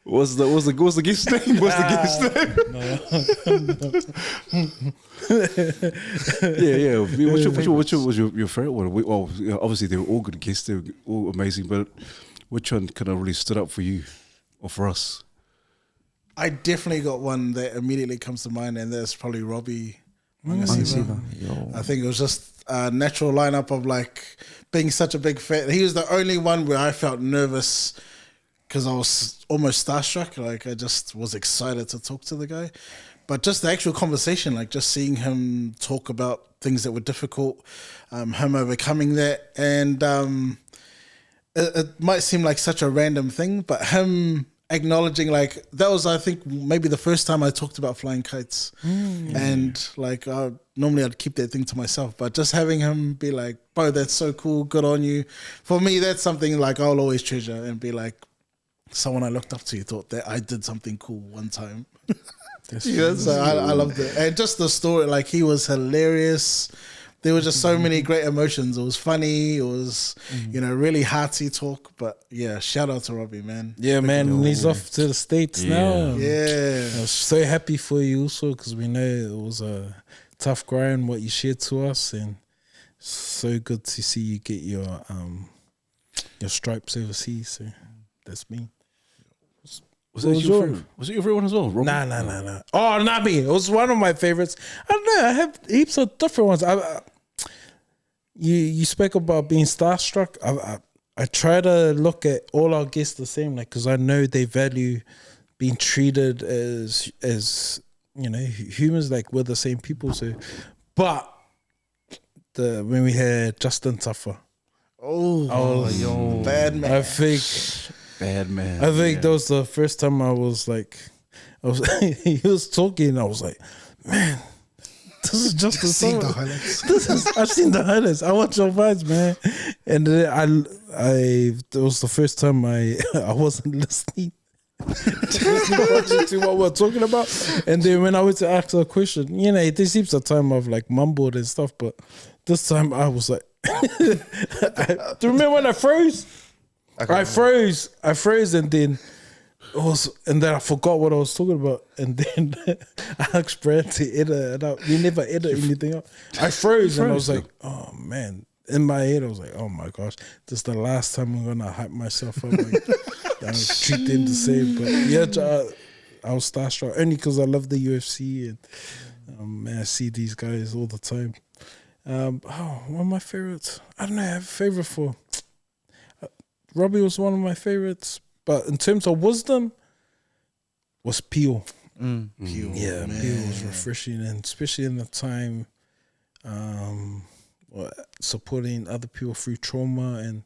What's the guest name? What's the guest name? Yeah. Which was your favorite one? Well, obviously they were all good guests. They were all amazing, but which one kind of really stood up for you or for us? I definitely got one that immediately comes to mind, and that's probably Robbie Mangasiva. Mangasiva. I think it was just a natural lineup of like being such a big fan. He was the only one where I felt nervous because I was almost starstruck. Like I just was excited to talk to the guy. But just the actual conversation, like just seeing him talk about things that were difficult, him overcoming that. And it might seem like such a random thing, but him acknowledging, like, that was, I think, maybe the first time I talked about flying kites. And like, normally I'd keep that thing to myself, but just having him be like, bro, that's so cool, good on you. For me, that's something like I'll always treasure and be like, someone I looked up to thought that I did something cool one time. So I loved it. And just the story, like, he was hilarious. There were just so many great emotions. It was funny. It was, really hearty talk. But yeah, shout out to Robbie, man. Yeah, man. And he's off to the States now. Yeah. I was so happy for you also because we know it was a tough grind, what you shared to us. And so good to see you get your stripes overseas. So that's me. Was it your favorite one as well? Robin? Nah. Oh, not me. It was one of my favorites. I don't know. I have heaps of different ones. You spoke about being starstruck. I try to look at all our guests the same, like, because I know they value being treated as humans, like we're the same people. So, but when we had Justin Tuffer, bad man. I think. Bad man. I think that was the first time he was talking. I was like, man, this is just the song. I've seen the highlights. I watch your vibes, man. And then it was the first time I wasn't listening to what we're talking about. And then when I went to ask a question, there seems a time I've like mumbled and stuff, but this time I was like, do you remember when I froze? I froze, and then I forgot what I was talking about, and then I asked Brad to edit it out. We never edit anything out. I froze, and I was like, "Oh man!" In my head, I was like, "Oh my gosh, this is the last time I'm gonna hype myself up. Like, I treat them the same." But yeah, I was starstruck only because I love the UFC, and man, I see these guys all the time. One of my favorites. I don't know. I have a favorite for. Robbie was one of my favorites, but in terms of wisdom, was Peel. Peel, yeah, man. Peel was refreshing, and especially in the time, supporting other people through trauma, and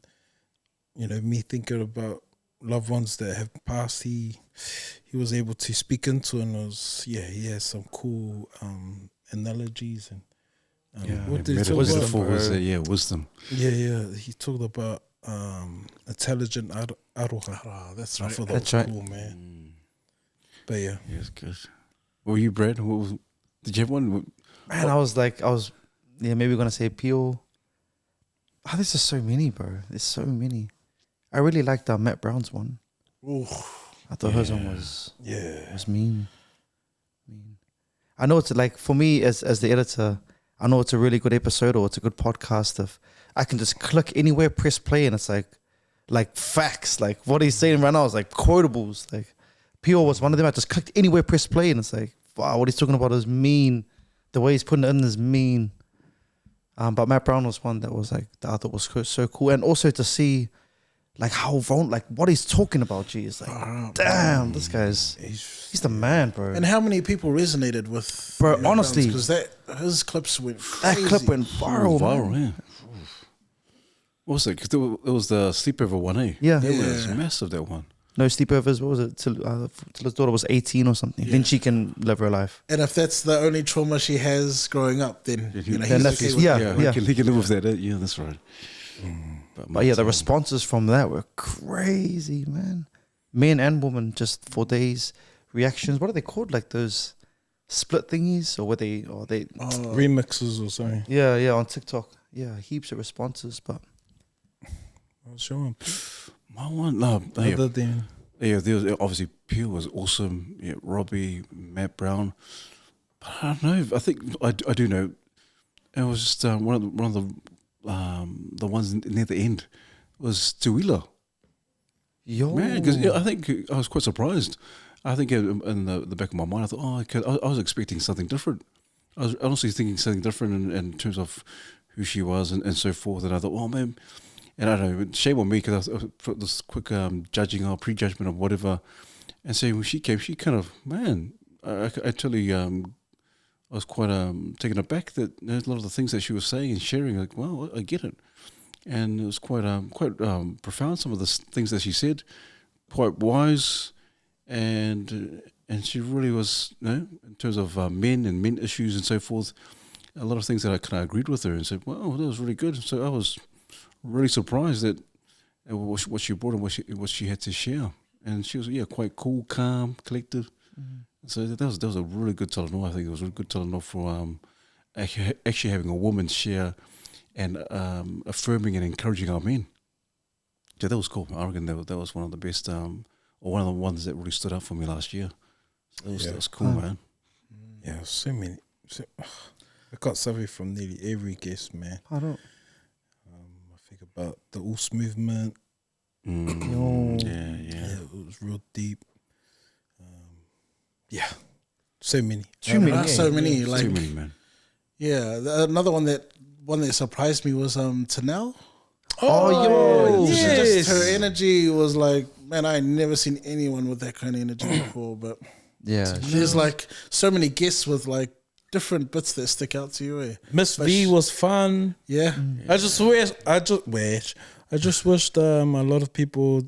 me thinking about loved ones that have passed. He was able to speak into, and he has some cool analogies and what did he talk about? Wisdom. Yeah, he talked about. Intelligent aroha. That's right. I thought that was cool, man. But yeah, it's good. What were you, Brad? Did you have one? Man, I was maybe gonna say Peel. Oh, there's just so many, bro. There's so many. I really liked Matt Brown's one. I thought hers one was mean. I know it's like, for me as the editor, I know it's a really good episode or it's a good podcast of. I can just click anywhere, press play, and it's like facts, like what he's saying right now is like quotables. Like Peel was one of them. I just clicked anywhere, press play, and it's like, wow, what he's talking about is mean. The way he's putting it in is mean. But Matt Brown was one that was like that I thought was so cool, and also to see like how what he's talking about. Geez, like damn, this guy's he's the man, bro. And how many people resonated with, bro? Honestly, because his clips went crazy. That clip went viral, man. What was it? It was the sleepover one, eh? Yeah. It was massive, that one. no sleepovers. What was it? Till his daughter was 18 or something. Then she can live her life. And if that's the only trauma she has growing up, then you know, Then he's that's okay his- with yeah. it. He can live with that. Yeah, that's right. But yeah, the responses from that were crazy, man. Men and women, just 4 days reactions. What are they called? Like those split thingies, or were they? Or they? Remixes or something. Yeah, on TikTok. Yeah, heaps of responses, but What's your one? My one, no, yeah, Other than yeah, there was, obviously Pure was awesome. Yeah, Robbie, Matt Brown. But I don't know. I think I do know. It was just one of the ones near the end was Tuila. yo, Man, because I think I was quite surprised. I think in the back of my mind, I thought, I was expecting something different. I was honestly thinking something different in terms of who she was and so forth. And I thought, oh man, and I don't know, shame on me because I put this quick judging or prejudgment of whatever. And so when she came, she kind of, man, I actually I was quite taken aback that a lot of the things that she was saying and sharing, like, well, I get it. And it was quite profound. Some of the things that she said, quite wise, and she really was, you know, in terms of men and men issues and so forth. A lot of things that I kind of agreed with her and said, "Wow, that was really good." So I was really surprised that what she brought and what she had to share, and she was quite cool, calm, collected. So that was a really good talanoa. I think it was a really good talanoa for actually having a woman share and affirming and encouraging our men. Yeah, that was cool. I reckon that was one of the best, or one of the ones that really stood out for me last year. So that was cool, man. yeah, so many. I got something from nearly every guest, man. I don't. I think about the Us movement. Yo. Yeah, it was real deep. Yeah, so many. Too many. There are so many. Like, Too many, man. yeah, another one that surprised me was Tanel. Oh, yo, Just her energy was like, man, I had never seen anyone with that kind of energy before. But yeah. there's like so many guests with like different bits that stick out to you. Eh? Miss V was fun. Yeah, I just wished a lot of people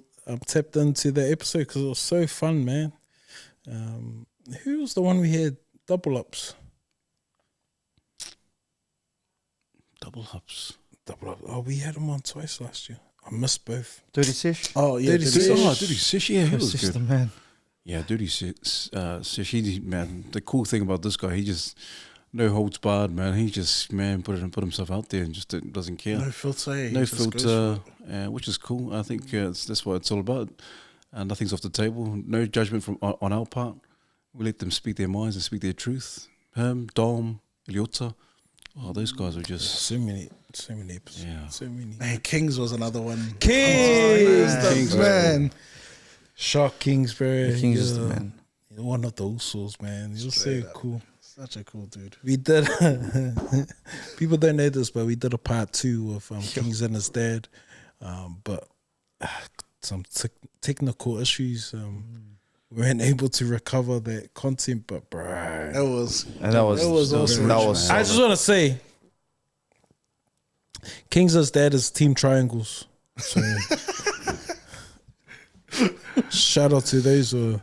tapped into the episode because it was so fun, man. Who was the one we had? Double ups. Double ups. Oh, we had them on twice last year. I missed both. Dirty Sish. oh yeah, Dirty Dirty Sish. Sish. Oh, Dirty Sish, yeah, he was Sish, the good. man. Yeah, Dirty Sish, man. The cool thing about this guy, he just no holds barred, man. He just put himself out there and just doesn't care. No filter. Eh? No He just goes filter, for which is cool. I think that's what it's all about. Nothing's off the table. No judgment from on our part. We let them speak their minds and speak their truth. Him, Dom, Eliota. Oh, those guys are just So many episodes. Yeah. So many. it. Man, Kings was another one. Kings, Kings was man. Shark Kingsbury. The Kings is the man. One of the Usos, man. He was so cool. Such a cool dude. We did. People don't know this, but we did a part 2 of Kings and his dad. But some technical issues. We weren't able to recover that content, but bro, That was awesome. That was I just want to say, Kings' dad is Team Triangles. So shout out to those who are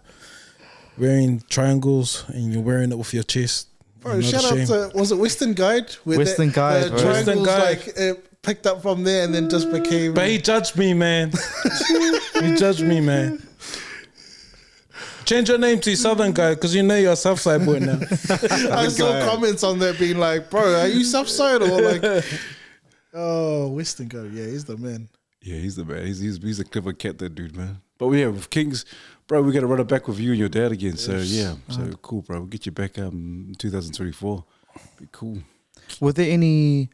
wearing triangles and you're wearing it with your chest. Bro, Not shout out ashamed. to, was it Western Guide? Where Western Guide, the bro. triangles, Western Guide. like it picked up from there and then just became. But he judged me, man. He judged me, man. Change your name to Southern Guy because you know you're a Southside boy now. I saw comments on there being like, "Bro, are you Southside or like?" Oh, Western Guide, yeah, he's the man. yeah, he's the man. He's a clever cat, that dude, man. But yeah, with Kings, bro, we got to run it back with you and your dad again. So yeah, so cool, bro. We'll get you back in 2024. Be cool. Were there any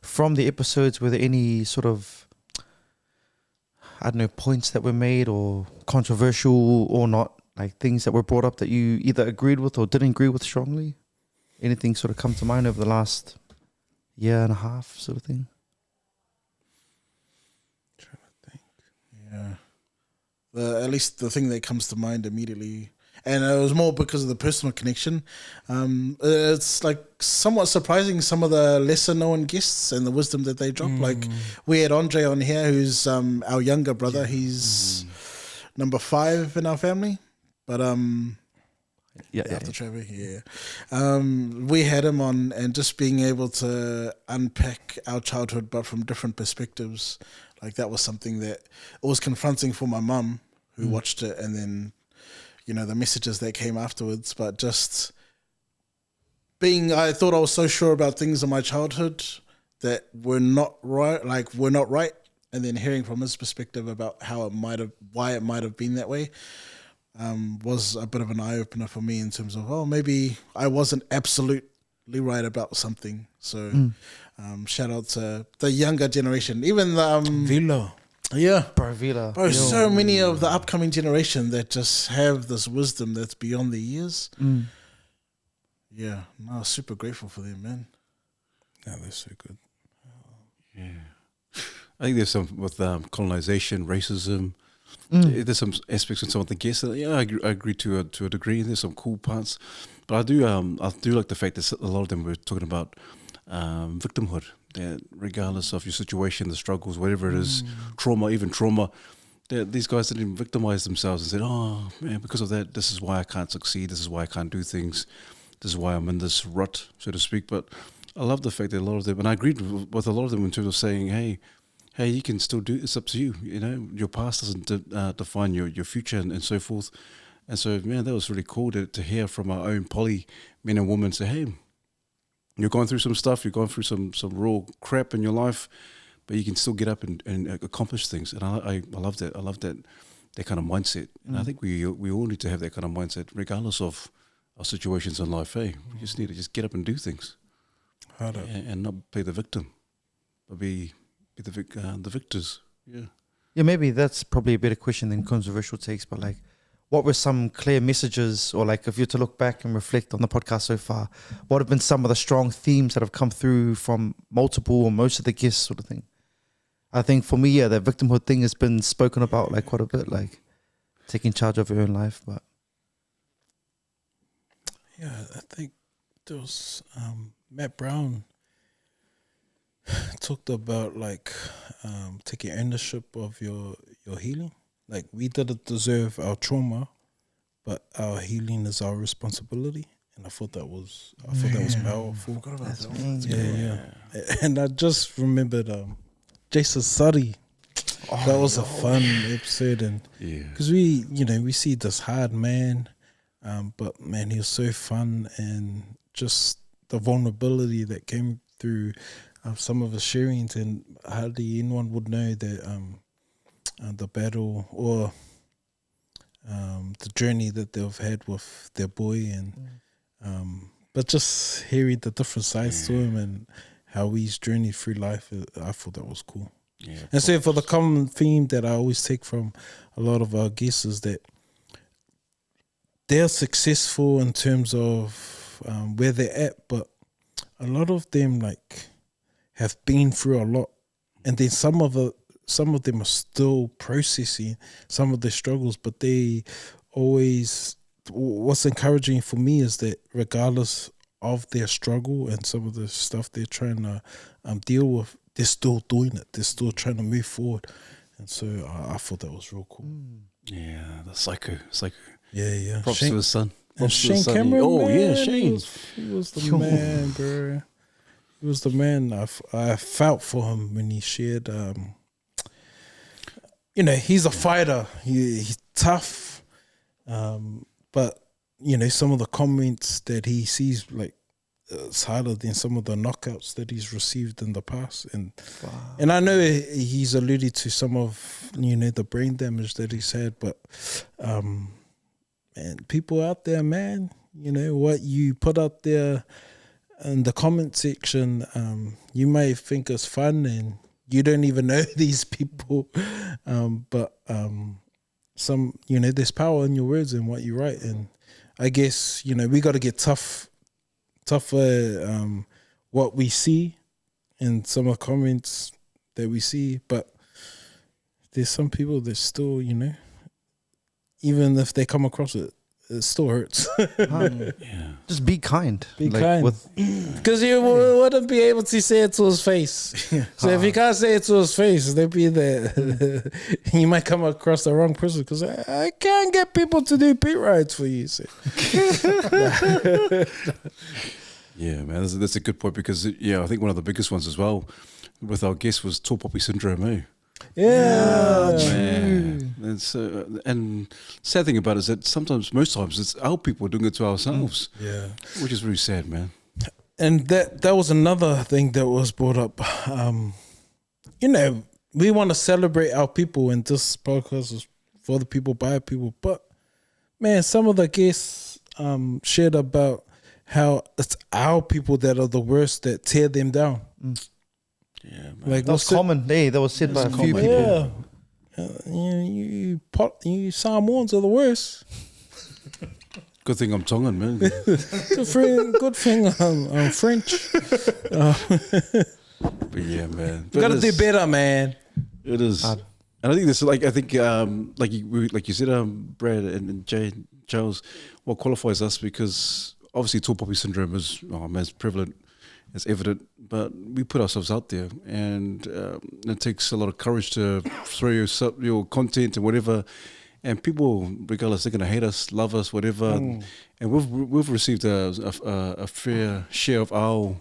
from the episodes? Were there any sort of, I don't know, points that were made or controversial or not? Like things that were brought up that you either agreed with or didn't agree with strongly? Anything sort of come to mind over the last year and a half, sort of thing? Yeah, at least the thing that comes to mind immediately, and it was more because of the personal connection. It's like somewhat surprising some of the lesser known guests and the wisdom that they drop. Like we had Andre on here, who's our younger brother. He's number 5 in our family, but Yeah, after Trevor, we had him on, and just being able to unpack our childhood, but from different perspectives, like that was something that it was confronting for my mum who watched it, and then the messages that came afterwards. But just I thought I was so sure about things in my childhood that were not right, and then hearing from his perspective about why it might have been that way. Was a bit of an eye-opener for me in terms of, maybe I wasn't absolutely right about something. So shout out to the younger generation. Even Villa. yeah. Bro, Bro, so many of the upcoming generation that just have this wisdom that's beyond their years. Yeah, no, super grateful for them, man. Yeah, they're so good. Yeah. I think there's some with colonization, racism. There's some aspects in some of the guests that, I agree to a degree. There's some cool parts, but I do like the fact that a lot of them were talking about victimhood. That regardless of your situation, the struggles, whatever it is, trauma, that these guys didn't even victimize themselves and said, "Oh man, because of that, this is why I can't succeed. This is why I can't do things. This is why I'm in this rut, so to speak." But I love the fact that a lot of them, and I agreed with a lot of them in terms of saying, hey, you can still do. It's up to you. Your past doesn't define your future and so forth. And so, man, that was really cool to hear from our own poly men and women say, hey, you're going through some stuff. You're going through some real crap in your life, but you can still get up and accomplish things. And I love that. I love that kind of mindset. And I think we all need to have that kind of mindset, regardless of our situations in life. Hey, we just need to just get up and do things, and not play the victim, but be the victors. Yeah, maybe that's probably a better question than controversial takes, but like, what were some clear messages, or like if you were to look back and reflect on the podcast so far, what have been some of the strong themes that have come through from multiple or most of the guests, sort of thing? I think for me, that victimhood thing has been spoken about like quite a bit, like taking charge of your own life. But yeah, I think there was Matt Brown talked about like taking ownership of your healing. Like, we didn't deserve our trauma, but our healing is our responsibility. And I thought that was powerful. that's me. Yeah. And I just remembered Jason Suddy. That was a fun episode, and because we see this hard man, but man, he was so fun, and just the vulnerability that came through some of his sharings, and hardly anyone would know that the battle or the journey that they've had with their boy, and but just hearing the different sides to him and how he's journeyed through life, I thought that was cool. Yeah, and so for the common theme that I always take from a lot of our guests is that they're successful in terms of where they're at, but a lot of them like have been through a lot, and then some of them are still processing some of their struggles, but they always, what's encouraging for me is that regardless of their struggle and some of the stuff they're trying to deal with, they're still doing it. They're still trying to move forward. And so I thought that was real cool. Yeah, the psycho. Yeah. Props to his son. And Props to his Shane son. Cameron, Oh, man, yeah, Shane. He was the man, bro. He was the man. I felt for him when he shared, he's a fighter. He's tough. But, some of the comments that he sees, like, it's harder than some of the knockouts that he's received in the past. And I know he's alluded to some of, the brain damage that he's had, but, man, people out there, man, what you put out there in the comment section, you may think it's fun and you don't even know these people, but some, there's power in your words and what you write. And I guess, we got to get tougher what we see in some of the comments that we see, but there's some people that still, even if they come across it, it still hurts. Just be kind. Be kind. Because you wouldn't be able to say it to his face. So if you can't say it to his face, they'd be there. You might come across the wrong person because I can't get people to do beat rides for you. So. Yeah, man, that's a good point because I think one of the biggest ones as well with our guest was tall poppy syndrome, eh? Yeah, man. And sad thing about it is that most times, it's our people doing it to ourselves. Yeah, which is really sad, man. And that was another thing that was brought up. We want to celebrate our people, and this podcast is for the people, by people. But man, some of the guests shared about how it's our people that are the worst that tear them down. Yeah, man. Like that was common. Hey, that was said by a few people. Yeah, you Samoans are the worst. Good thing I'm Tongan, man. Good thing I'm French. But yeah, man. You gotta do better, man. It is. And I think this, like you said, Brad and Jay, Charles, what qualifies us, because obviously tall poppy syndrome is prevalent, it's evident, but we put ourselves out there, and it takes a lot of courage to throw your content and whatever, and people, regardless, they're gonna hate us, love us, whatever, and we've received a fair share of our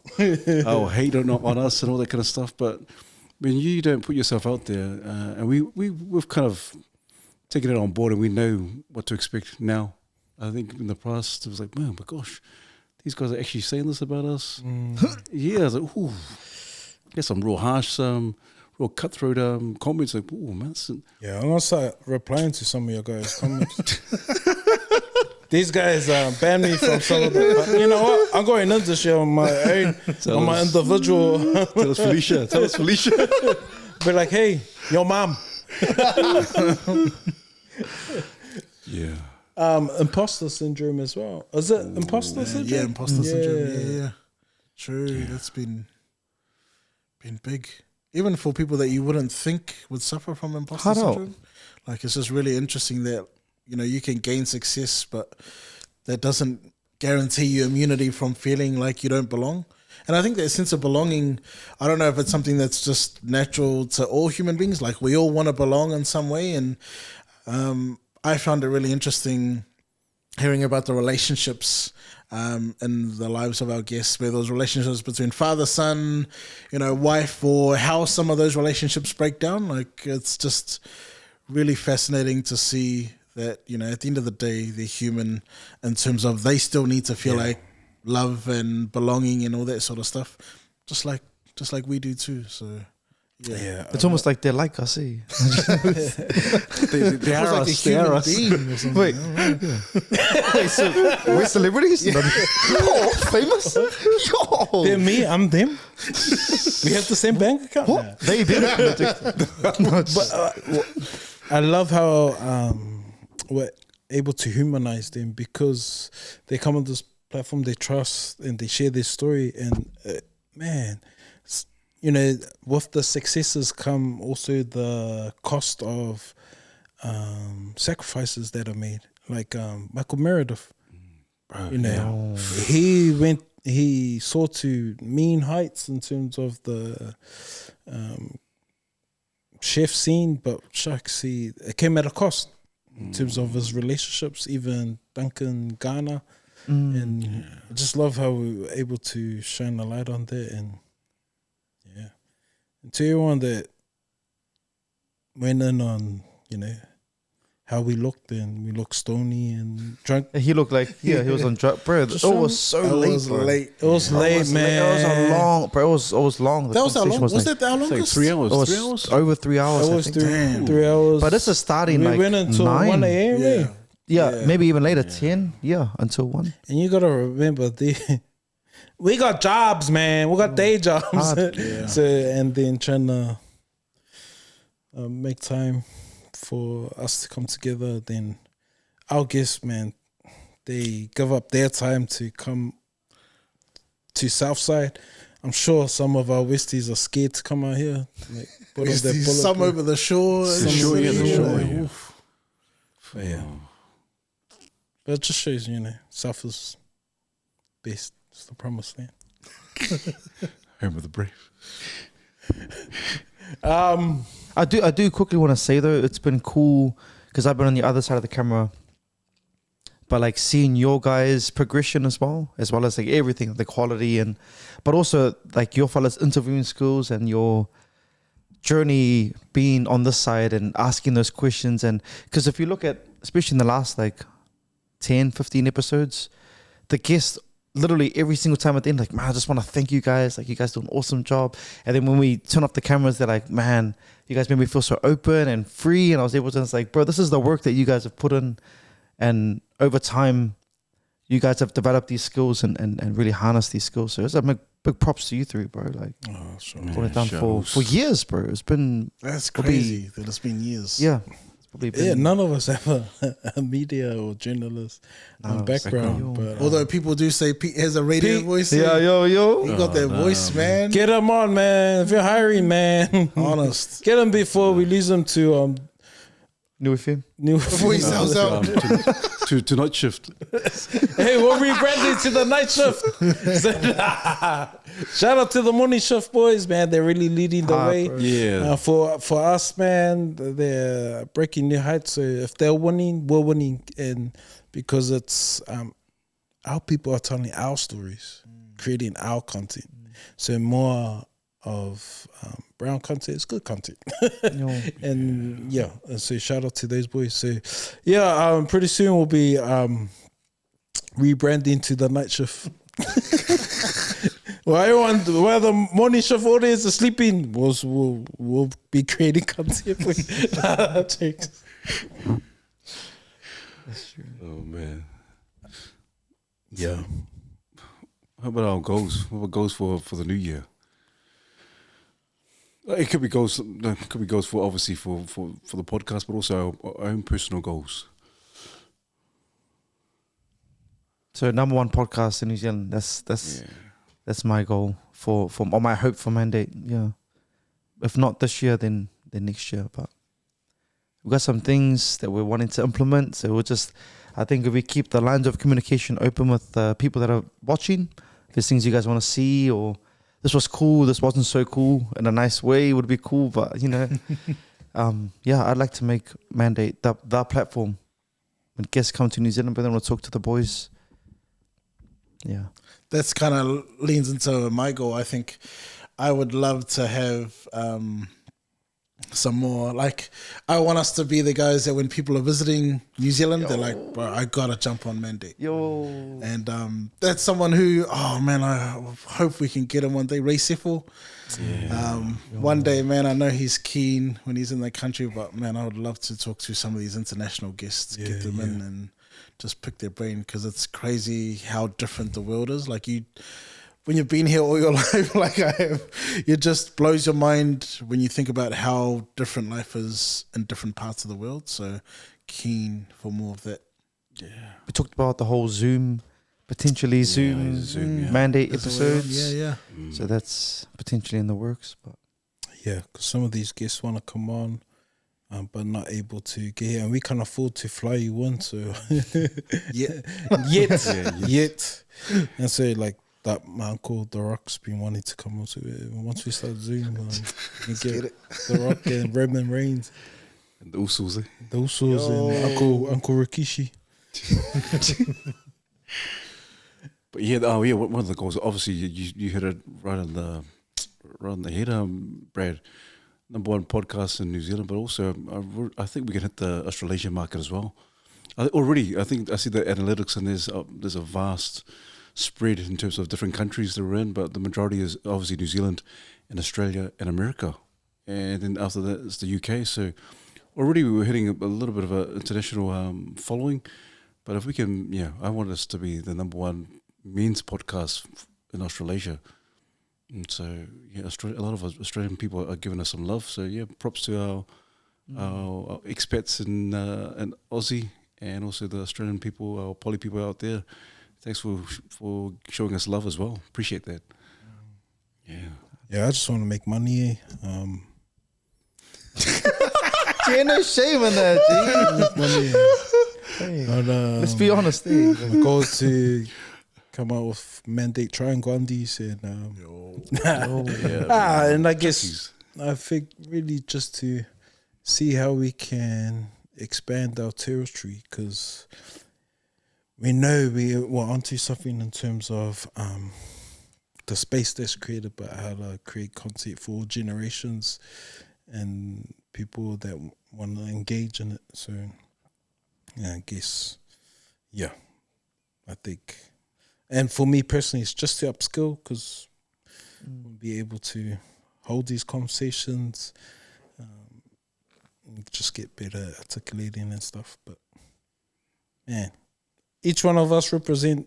hate on us and all that kind of stuff. But when you don't put yourself out there, and we've kind of taken it on board, and we know what to expect now. I think in the past it was like, man, but gosh, these guys are actually saying this about us. Yeah, I was like, ooh, there's some real harsh, real cutthroat comments. Like, ooh, man. Yeah, I'm gonna start replying to some of your guys' comments. These guys banned me from some of them. But you know what? I'm going into shit on my own, my individual. Tell us, Felicia. Be like, hey, your mom. Yeah. Imposter syndrome as well. Is it imposter syndrome? Yeah, imposter syndrome. Yeah. True. That's been big. Even for people that you wouldn't think would suffer from imposter syndrome. Like, it's just really interesting that, you can gain success, but that doesn't guarantee you immunity from feeling like you don't belong. And I think that sense of belonging, I don't know if it's something that's just natural to all human beings. Like, we all want to belong in some way. And I found it really interesting hearing about the relationships in the lives of our guests, where those relationships between father, son, wife, or how some of those relationships break down. Like, it's just really fascinating to see that, at the end of the day, they're human in terms of they still need to feel like love and belonging and all that sort of stuff, just like we do too. So yeah, it's almost like they're like us, eh? They are us. They are us. Wait, wait, so we're celebrities? Famous? Yo. They're me, I'm them. We have the same bank account. What? They did But I love how we're able to humanize them, because they come on this platform, they trust, and they share their story. And man, with the successes come also the cost of sacrifices that are made. Like Michael Meredith, he soared to mean heights in terms of the chef scene, but shucks, it came at a cost in terms of his relationships, even Duncan Garner. And I just love how we were able to shine a light on that. And and to everyone that went in on, how we looked, and we looked stony and drunk. He looked like, he was on drug, bro. It was so late. It was late, man. It was a long, bro. It was long. That was how long? Was that how long? Like 3 hours. It was over 3 hours. It was 3 hours. But this is starting we like went until 9. 1 a.m. Yeah, maybe even later, 10. Yeah, until 1. And you gotta remember, we got jobs, man. We got day jobs. So, and then trying to make time for us to come together. Then our guests, man, they give up their time to come to Southside. I'm sure some of our Westies are scared to come out here. Like, some over the shore. The shore. Yeah. But it just shows, South is best. It's the promised land. Home of the brave. I do quickly want to say though, it's been cool because I've been on the other side of the camera, but like seeing your guys' progression as well as like everything, the quality but also like your fellas interviewing skills and your journey being on this side and asking those questions. And because if you look at, especially in the last like 10, 15 episodes, the guests literally every single time at the end, like, man, I just want to thank you guys. Like, you guys do an awesome job. And then when we turn off the cameras, they're like, man, you guys made me feel so open and free. And I was able to, it's like, bro, this is the work that you guys have put in. And over time, you guys have developed these skills and really harnessed these skills. So it's a big props to you three, bro. Like, put it down for years, bro. It's been... That's crazy that it's been years. Yeah. None of us have a media or journalist background. But, although people do say Pete has a radio voice. Yeah, yo. He got that voice, man. Get him on, man. If you're hiring, man. Honest. Get him before we lose him to New FM. Before he sells out. To night shift. Hey, we're rebranding to the night shift. Shout out to the morning shift boys, man. They're really leading the way. Bro. Yeah. For us, man, they're breaking new heights. So if they're winning, we're winning. And because it's our people are telling our stories, creating our content. So more of brown content is good content. And so shout out to those boys. So pretty soon we'll be rebranding to the night shift. While the morning shift audience is sleeping, we'll be creating content for you. That's true. Oh man. Yeah. How about our goals? What about goals for the new year? It could be goals. It could be goals for obviously for the podcast, but also our own personal goals. So number one podcast in New Zealand. That's my goal for or my hope for mandate. Yeah, if not this year, then next year. But we've got some things that we're wanting to implement. So I think if we keep the lines of communication open with people that are watching, if there's things you guys want to see or this was cool, this wasn't so cool, in a nice way, it would be cool. But, I'd like to make Mandate the platform when guests come to New Zealand, but then we'll talk to the boys. Yeah. That's kind of leans into my goal. I think I would love to have some more, like, I want us to be the guys that when people are visiting New Zealand, they're like, bro, I gotta jump on Mandate. And that's someone who, oh man, I hope we can get him one day. Ray Seffel. One day, man, I know he's keen when he's in the country, but man, I would love to talk to some of these international guests, get them in and just pick their brain, because it's crazy how different the world is. Like, when you've been here all your life, like I have, it just blows your mind when you think about how different life is in different parts of the world. So keen for more of that. Yeah. We talked about the whole potentially Zoom mandate episodes. Yeah. So that's potentially in the works. But yeah, because some of these guests want to come on, but not able to get here, and we can't afford to fly you on. So yet, and so like. That my uncle The Rock's been wanting to come on to it. Once we start Zoom, we get The Rock and Roman Reigns and the Usos, and Uncle Rikishi. But one of the goals, obviously, you hit it right on the head, Brad. Number one podcast in New Zealand, but also I think we can hit the Australasian market as well. I think I see the analytics, and there's a vast spread in terms of different countries that we're in, but the majority is obviously New Zealand and Australia and America, and then after that it's the UK. So already we were hitting a little bit of an international following, but if we can, I want us to be the number one men's podcast in Australasia. And so a lot of Australian people are giving us some love. So props to our expats in Aussie, and also the Australian people, our poly people out there. Thanks for showing us love as well. Appreciate that. Yeah, I just want to make money. No shame in that, Hey, And, let's be honest. Hey. my goal is to come out with mandate triangle undies and and I guess I think really just to see how we can expand our territory, because we know we're onto something in terms of the space that's created, but how to create content for generations and people that want to engage in it. So yeah, I guess, yeah, I think, and for me personally, it's just to upskill, because we'll be able to hold these conversations, just get better articulating and stuff. But man, each one of us represent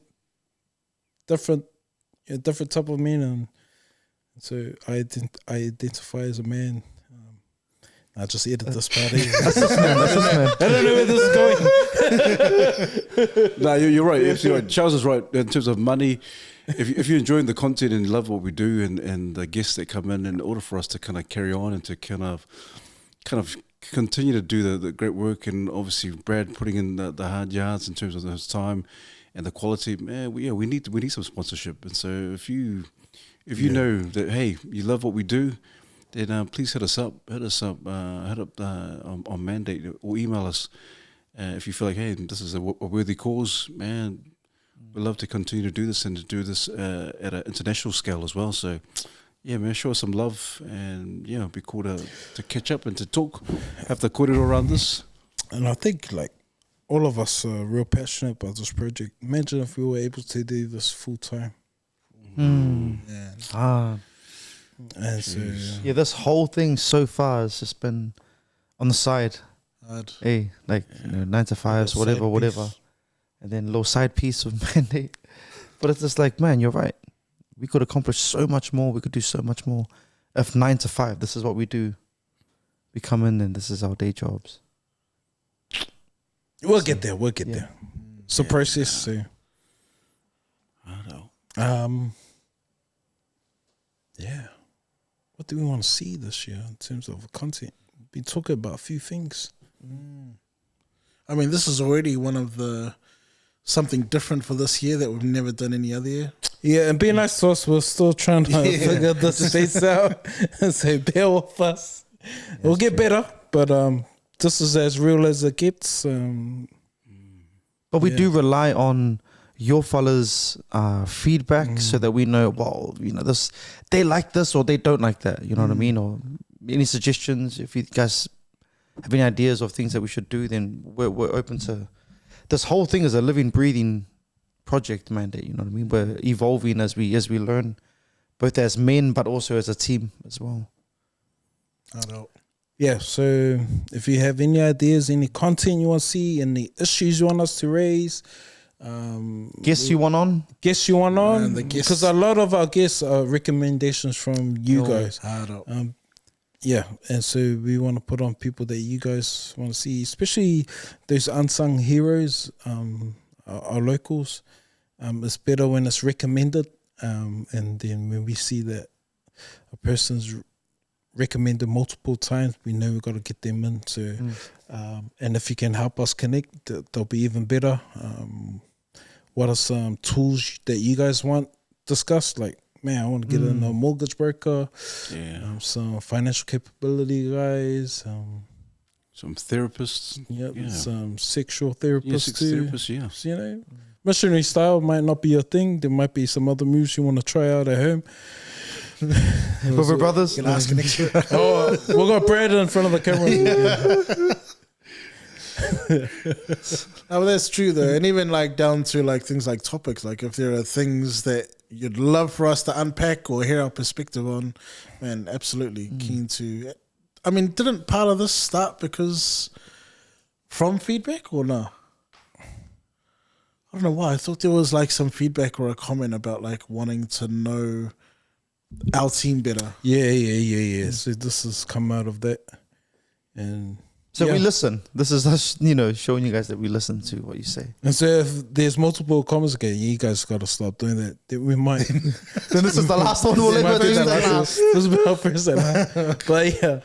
different type of men, and so I identify as a man. I just edit this part. That's just man. I don't know where this is going. No, you're right. Absolutely right. Charles is right in terms of money. If you're enjoying the content and love what we do, and the guests that come in order for us to kind of carry on and to kind of continue to do the great work, and obviously Brad putting in the hard yards in terms of his time and the quality, man, we need some sponsorship. And so if you know that, hey, you love what we do, then please hit us up on Mandate, or email us if you feel like, hey, this is a worthy cause, man. We'd love to continue to do this, and to do this at an international scale as well. So yeah, man, show us some love, and it'd be cool to catch up and to talk, have the corridor around this. And I think like all of us are real passionate about this project. Imagine if we were able to do this full time. Ah. And so Yeah, this whole thing so far has just been on the side. Hey, like 9 to 5s, whatever. And then a little side piece of mandate. But it's just like, man, you're right. We could accomplish so much more. We could do so much more. If 9 to 5, this is what we do. We come in and this is our day jobs. we'll get there. It's a process. So. I know. Yeah. What do we want to see this year in terms of content? We've been talking about a few things. I mean, this is already one of something different for this year that we've never done any other year. Yeah, and be nice to us. We're still trying to figure the space out. So bear with us. We'll get better, but this is as real as it gets. But we do rely on your fellas' feedback so that we know, well, this, they like this or they don't like that. You know what I mean? Or any suggestions. If you guys have any ideas of things that we should do, then we're open to. This whole thing is a living, breathing project, mandate. You know what I mean? We're evolving as we learn, both as men but also as a team as well. I know. Yeah, so if you have any ideas, any content you want to see, any issues you want us to raise, Guests you want on? Because a lot of our guests are recommendations from you guys. Yeah, and so we want to put on people that you guys want to see, especially those unsung heroes, our locals. It's better when it's recommended, and then when we see that a person's recommended multiple times, we know we've got to get them in. So, and if you can help us connect, they'll be even better. What are some tools that you guys want discussed? Like, man, I want to get in a mortgage broker. Yeah. Some financial capability guys. Some therapists. Some sexual therapists too. Therapists, You know, missionary style might not be your thing. There might be some other moves you want to try out at home. With our brothers? You can ask next year. Oh, we'll got Brad in front of the camera. No, but that's true though, and even like down to like things like topics, like if there are things that you'd love for us to unpack or hear our perspective on, man, absolutely keen to. I mean, didn't part of this start because from feedback or no? I don't know why. I thought there was like some feedback or a comment about like wanting to know our team better. Yeah. So this has come out of that, and. So we listen. This is us, showing you guys that we listen to what you say. And so if there's multiple comments again, you guys got to stop doing that. Then we might. Then this is the last one we'll ever do. This is our first. But yeah,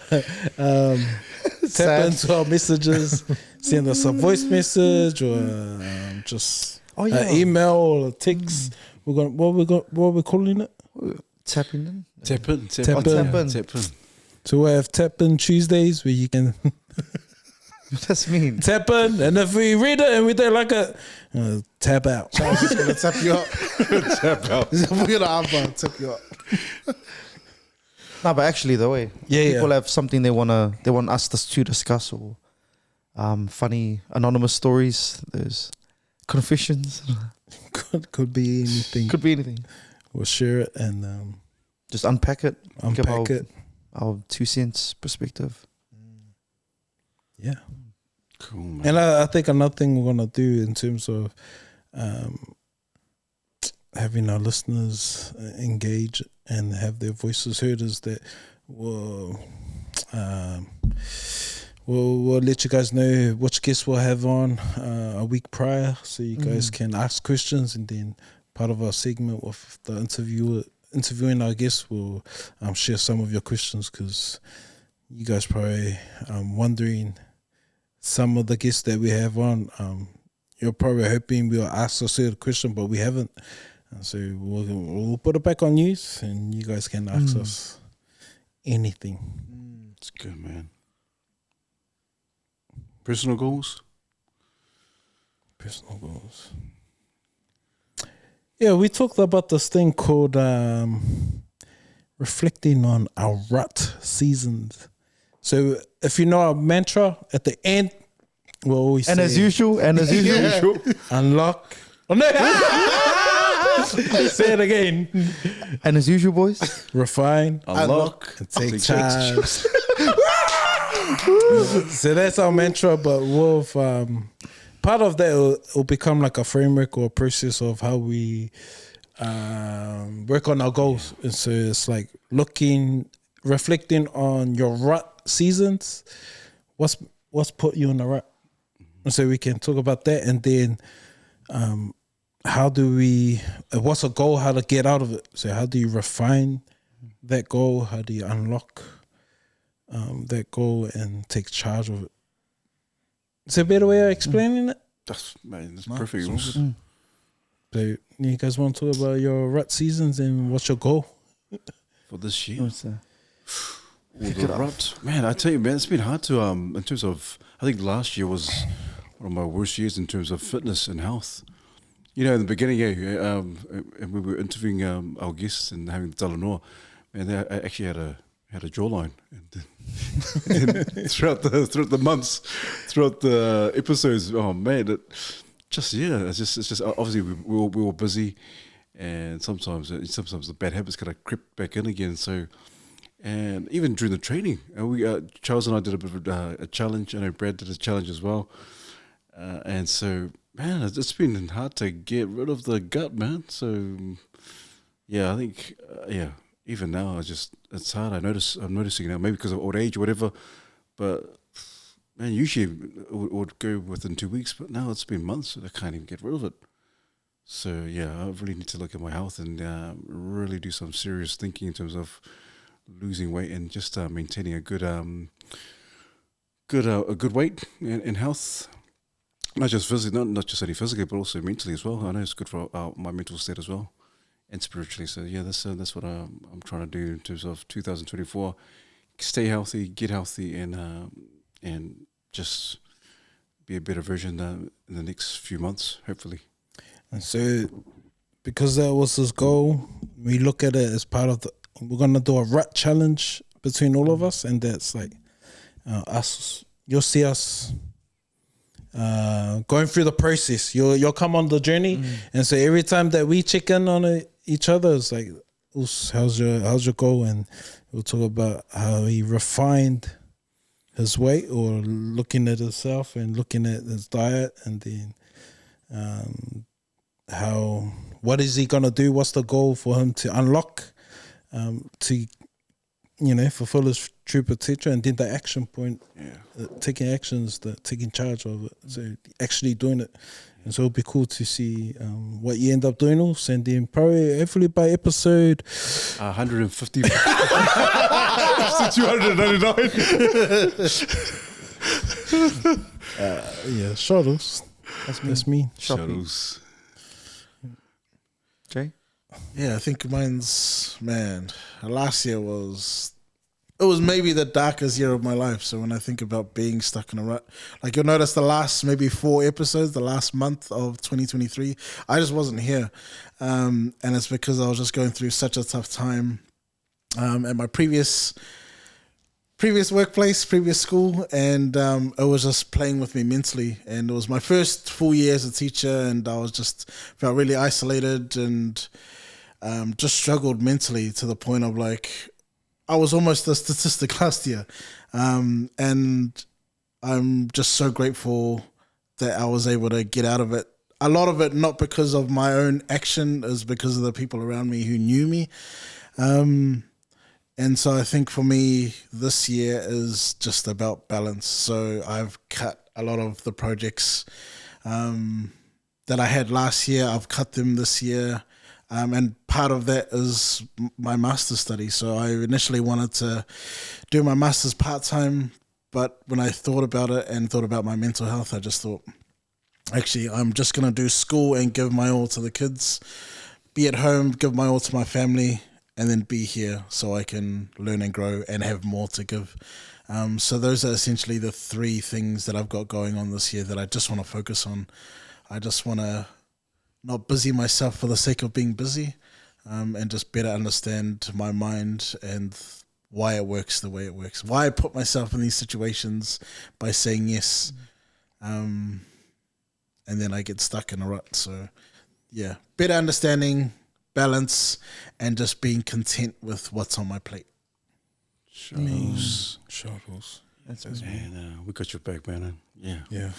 tap into our messages, send us a voice message or just an email or a text. We're gonna what are we calling it? Tapping in. Tap in. So we have tap in Tuesdays where you can What does that mean? tap in, and if we read it and we don't like it, tap out. Charles is gonna tap you up. Tap out. We're gonna tap you up. No, but actually, the way people Yeah. have something they want us to discuss, or funny anonymous stories. There's confessions. Could be anything. Could be anything. We'll share it and Just unpack it. give unpack it. Our 2 cents perspective. Yeah. Cool, man. And I think another thing we're gonna do in terms of having our listeners engage and have their voices heard is that we'll let you guys know which guests we'll have on a week prior, so you guys can ask questions, and then part of our segment with the interviewing our guests will share some of your questions, because you guys probably wondering some of the guests that we have on. You're probably hoping we'll ask a certain question, but we haven't. And so we'll put it back on you, and you guys can ask us anything. It's good, man. Personal goals? Personal goals. Yeah, we talked about this thing called reflecting on our rut seasons. So if you know our mantra at the end, we'll always And say, as usual, unlock. Oh, no. Say it again. and as usual, boys. Refine. Unlock. And take charge. So that's our mantra, but with part of that will become like a framework or a process of how we work on our goals. And so it's like reflecting on your rut seasons. What's put you in the rut? And so we can talk about that, and then what's a goal, how to get out of it. So how do you refine that goal? How do you unlock that goal and take charge of it? Is there a better way of explaining it? That's perfect. So you guys want to talk about your rut seasons and what's your goal? For this year. What's that? The rut. Man, I tell you, man, it's been hard to, in terms of, I think last year was one of my worst years in terms of fitness and health. You know, in the beginning, and we were interviewing our guests and having the Talanoa, man, they actually had a jawline. And throughout the months, throughout the episodes, oh man, it's just obviously we were busy, and sometimes the bad habits kind of crept back in again. So, and even during the training, we Charles and I did a bit of a challenge. I know Brad did a challenge as well, and so man, it's been hard to get rid of the gut, man. So yeah, I think even now it's hard. I'm noticing now, maybe because of old age or whatever, but man, usually it would go within 2 weeks, but now it's been months, so I can't even get rid of it. So yeah, I really need to look at my health and really do some serious thinking in terms of losing weight and just maintaining a good weight and health, not just physically, not just only physically, but also mentally as well. I know it's good for my mental state as well, and spiritually. So yeah, that's what I'm trying to do in terms of 2024. Stay healthy, get healthy, and just be a better version in the next few months, hopefully. And so, because that was his goal, we look at it as part of we're going to do a rut challenge between all of us, and that's like us. You'll see us going through the process. You'll come on the journey, and so every time that we check in on each other, it's like, how's your goal? And we'll talk about how he refined his weight, or looking at himself and looking at his diet, and then what is he gonna do? What's the goal for him to unlock, to fulfill his true potential, and then the action point, taking actions, taking charge of it, so actually doing it. And so it'll be cool to see what you end up doing also, and then probably hopefully by episode 150 to 299. Yeah, shuttles. That's me. Shopping. Shuttles. Jay? Yeah, I think mine's, man, last year was, it was maybe the darkest year of my life. So when I think about being stuck in a rut, like you'll notice the last maybe 4 episodes, the last month of 2023, I just wasn't here. And it's because I was just going through such a tough time at my previous workplace, previous school, and it was just playing with me mentally. And it was my first full year as a teacher, and I was just felt really isolated and just struggled mentally to the point of like I was almost a statistic last year, and I'm just so grateful that I was able to get out of it. A lot of it not because of my own action, is because of the people around me who knew me. And so I think for me, this year is just about balance. So I've cut a lot of the projects that I had last year. I've cut them this year. And part of that is my master's study. So I initially wanted to do my master's part-time, but when I thought about it and thought about my mental health, I just thought, actually, I'm just going to do school and give my all to the kids, be at home, give my all to my family, and then be here so I can learn and grow and have more to give. So those are essentially the 3 things that I've got going on this year that I just want to focus on. I just want to not busy myself for the sake of being busy, and just better understand my mind and why it works the way it works, why I put myself in these situations by saying yes, and then I get stuck in a rut. So yeah, better understanding, balance, and just being content with what's on my plate. Shuttles. Shuttles. That's Man, we got your back, man. Yeah. Yeah.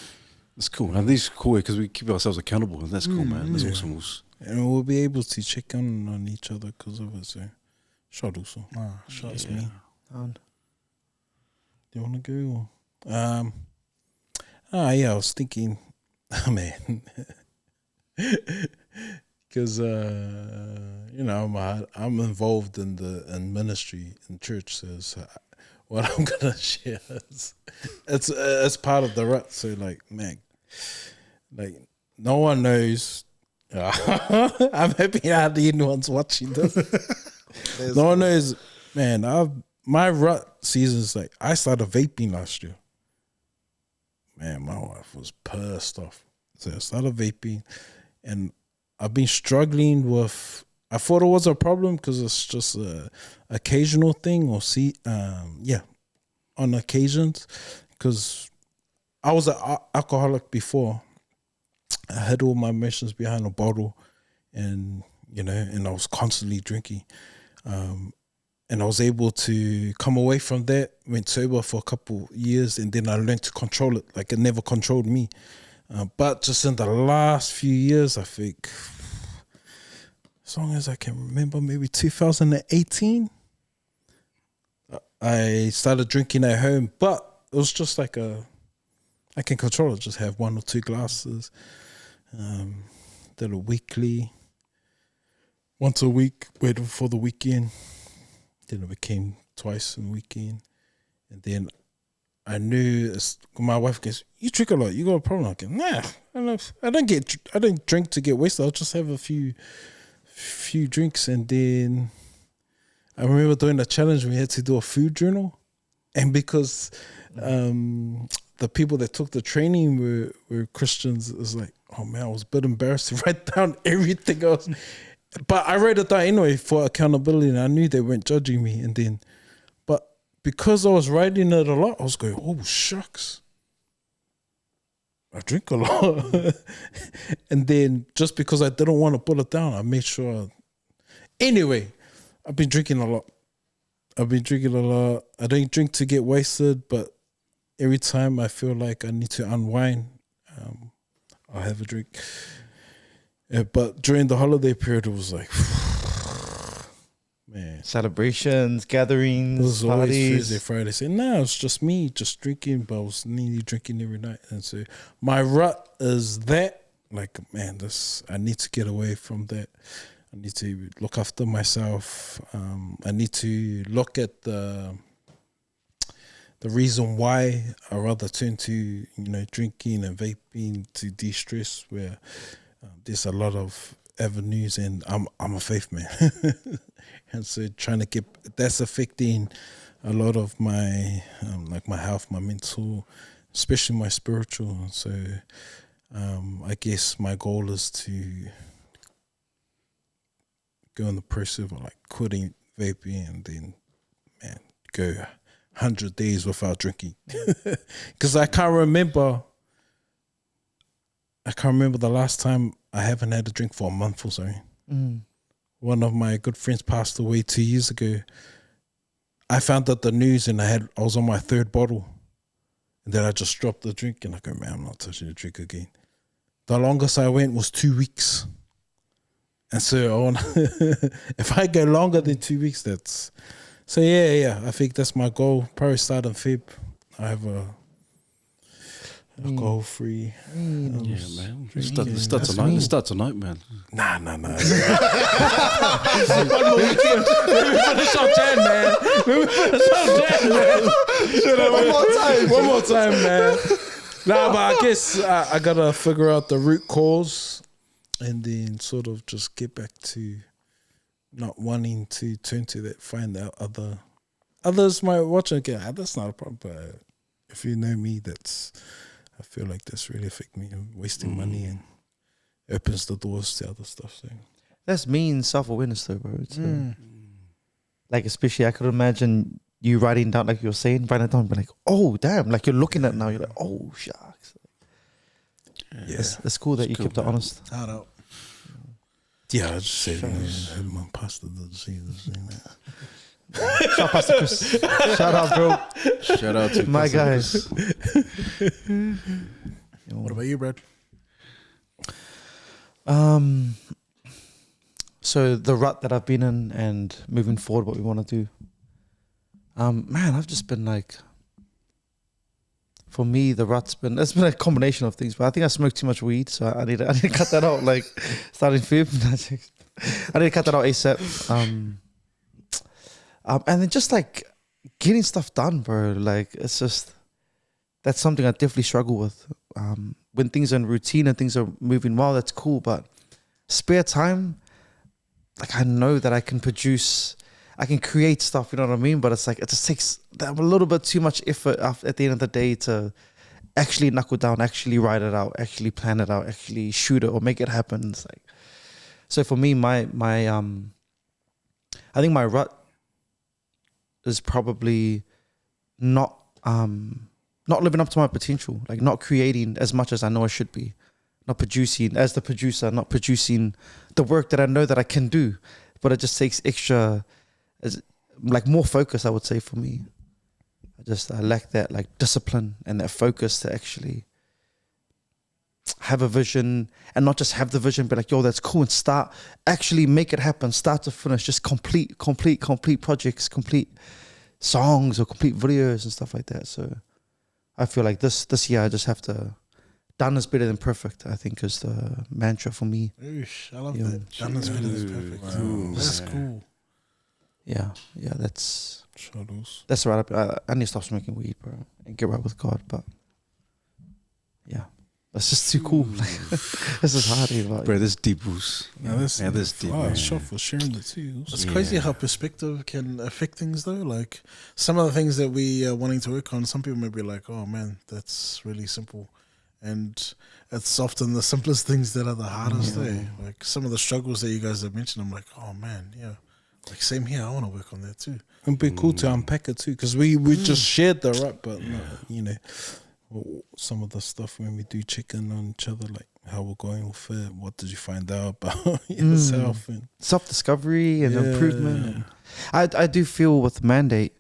It's cool. And these cool because we keep ourselves accountable. And that's cool, man. That's yeah. awesome. And we'll be able to check on each other because of it. So, shuttles. So. That's me. And Do you want to go? Yeah, I was thinking, man, because I'm involved in ministry in church. So what I'm gonna share is it's part of the rut. So like, man, like no one knows. I'm happy hardly anyone's watching this. No one knows, man. My rut season's like I started vaping last year. Man, my wife was pissed off. So I started vaping, and I've been struggling with. I thought it was a problem because it's just a occasional thing, or on occasions. Because I was an alcoholic before. I had all my emotions behind a bottle, and I was constantly drinking. And I was able to come away from that, went sober for a couple years, and then I learned to control it. Like it never controlled me. But just in the last few years, I think, as long as I can remember, maybe 2018, I started drinking at home. But it was just like I can control it, just have 1 or 2 glasses. Did it weekly, once a week, waited for the weekend. Then it became twice in the weekend. And then I knew my wife goes, "You drink a lot. You got a problem?" I go, "Nah, I don't drink to get wasted. I'll just have a few drinks." And then I remember doing a challenge. We had to do a food journal, and because the people that took the training were Christians, it was like, oh man, I was a bit embarrassed to write down everything else. But I wrote it down anyway for accountability, and I knew they weren't judging me. And then, but because I was writing it a lot, I was going, oh shucks, I drink a lot. And then just because I didn't want to put it down, I made sure. Anyway, I've been drinking a lot. I don't drink to get wasted, but every time I feel like I need to unwind, I'll have a drink. But during the holiday period, it was like, man. celebrations, gatherings, It was always parties. Thursday, Friday. Saying, no, it's just me, just drinking, but I was nearly drinking every night. And so my rut is that, like, man, I need to get away from that. I need to look after myself. I need to look at the the reason why I rather turn to drinking and vaping to de-stress, where there's a lot of avenues, and I'm a faith man, and so trying to get that's affecting a lot of my like my health, my mental, especially my spiritual. So I guess my goal is to go in the process of like quitting vaping, and then go 100 days without drinking, because I can't remember the last time I haven't had a drink for a month or so. One of my good friends passed away 2 years ago. I found out the news, and I was on my 3rd bottle, and then I just dropped the drink, and I go, man, I'm not touching the drink again. The longest I went was 2 weeks. And so if I go longer than 2 weeks, that's... So yeah, I think that's my goal. Probably start in Feb. I have a alcohol-free. Yeah, man. Start tonight, man. Nah. One more weekend. Finish on Jan, man. One more time, man. Nah, but I guess I gotta figure out the root cause, and then sort of just get back to not wanting to turn to that. Find out others might watch and go, that's not a problem. But if you know me, I feel like that's really affect me. I'm wasting money, and opens the doors to other stuff. So That's mean self-awareness though, bro. It's, like, especially I could imagine you writing down, like you were saying, writing it down, but like, oh damn, like you're looking at it now, you're like, oh shucks. yeah, It's cool that you kept it honest. Shout out. yeah. I just said, my pastor doesn't say this. Shout out, Pastor Chris. Shout out, bro. Shout out to My Pastor guys. Chris. What about you, Brad? So the rut that I've been in and moving forward, what we want to do. Man, I've just been like, for me, it's been a combination of things, but I think I smoked too much weed, so I need to cut that out, like, starting Feb. I need to cut that out ASAP. And then just like getting stuff done, bro. Like, it's just, that's something I definitely struggle with. When things are in routine and things are moving well, that's cool, but spare time, like, I know that I can create stuff, you know what I mean? But it's like, it just takes a little bit too much effort at the end of the day to actually knuckle down, actually write it out, actually plan it out, actually shoot it or make it happen. It's like, so for me, I think my rut is probably not living up to my potential, like not creating as much as I know I should be, not producing as the producer, not producing the work that I know that I can do, but it just takes extra, like more focus, I would say, for me. I lack that like discipline and that focus to actually have a vision, and not just have the vision, but like, yo, that's cool, and actually make it happen, start to finish, just complete projects, complete songs or complete videos and stuff like that. So I feel like this year I just have to, done is better than perfect, I think, is the mantra for me. Oosh, I love that. Done is better than perfect. Wow. That's cool. Yeah, that's Shadows. that's right. I need to stop smoking weed, bro, and get right with God. But yeah, that's just too cool. Like, this is hard, but Bro, this deep boost. Yeah, this deep. Wow, Man. shot for sharing it too. It's crazy how perspective can affect things, though. Like, some of the things that we are wanting to work on, some people may be like, oh man, that's really simple. And it's often the simplest things that are the hardest, Like, some of the struggles that you guys have mentioned, I'm like, oh man, yeah. Like, same here, I want to work on that too. It'd be cool to unpack it too, because we just shared the rap, but some of the stuff when we do check in on each other, like how we're going with it, what did you find out about yourself, and self-discovery and improvement. I do feel with Mandate,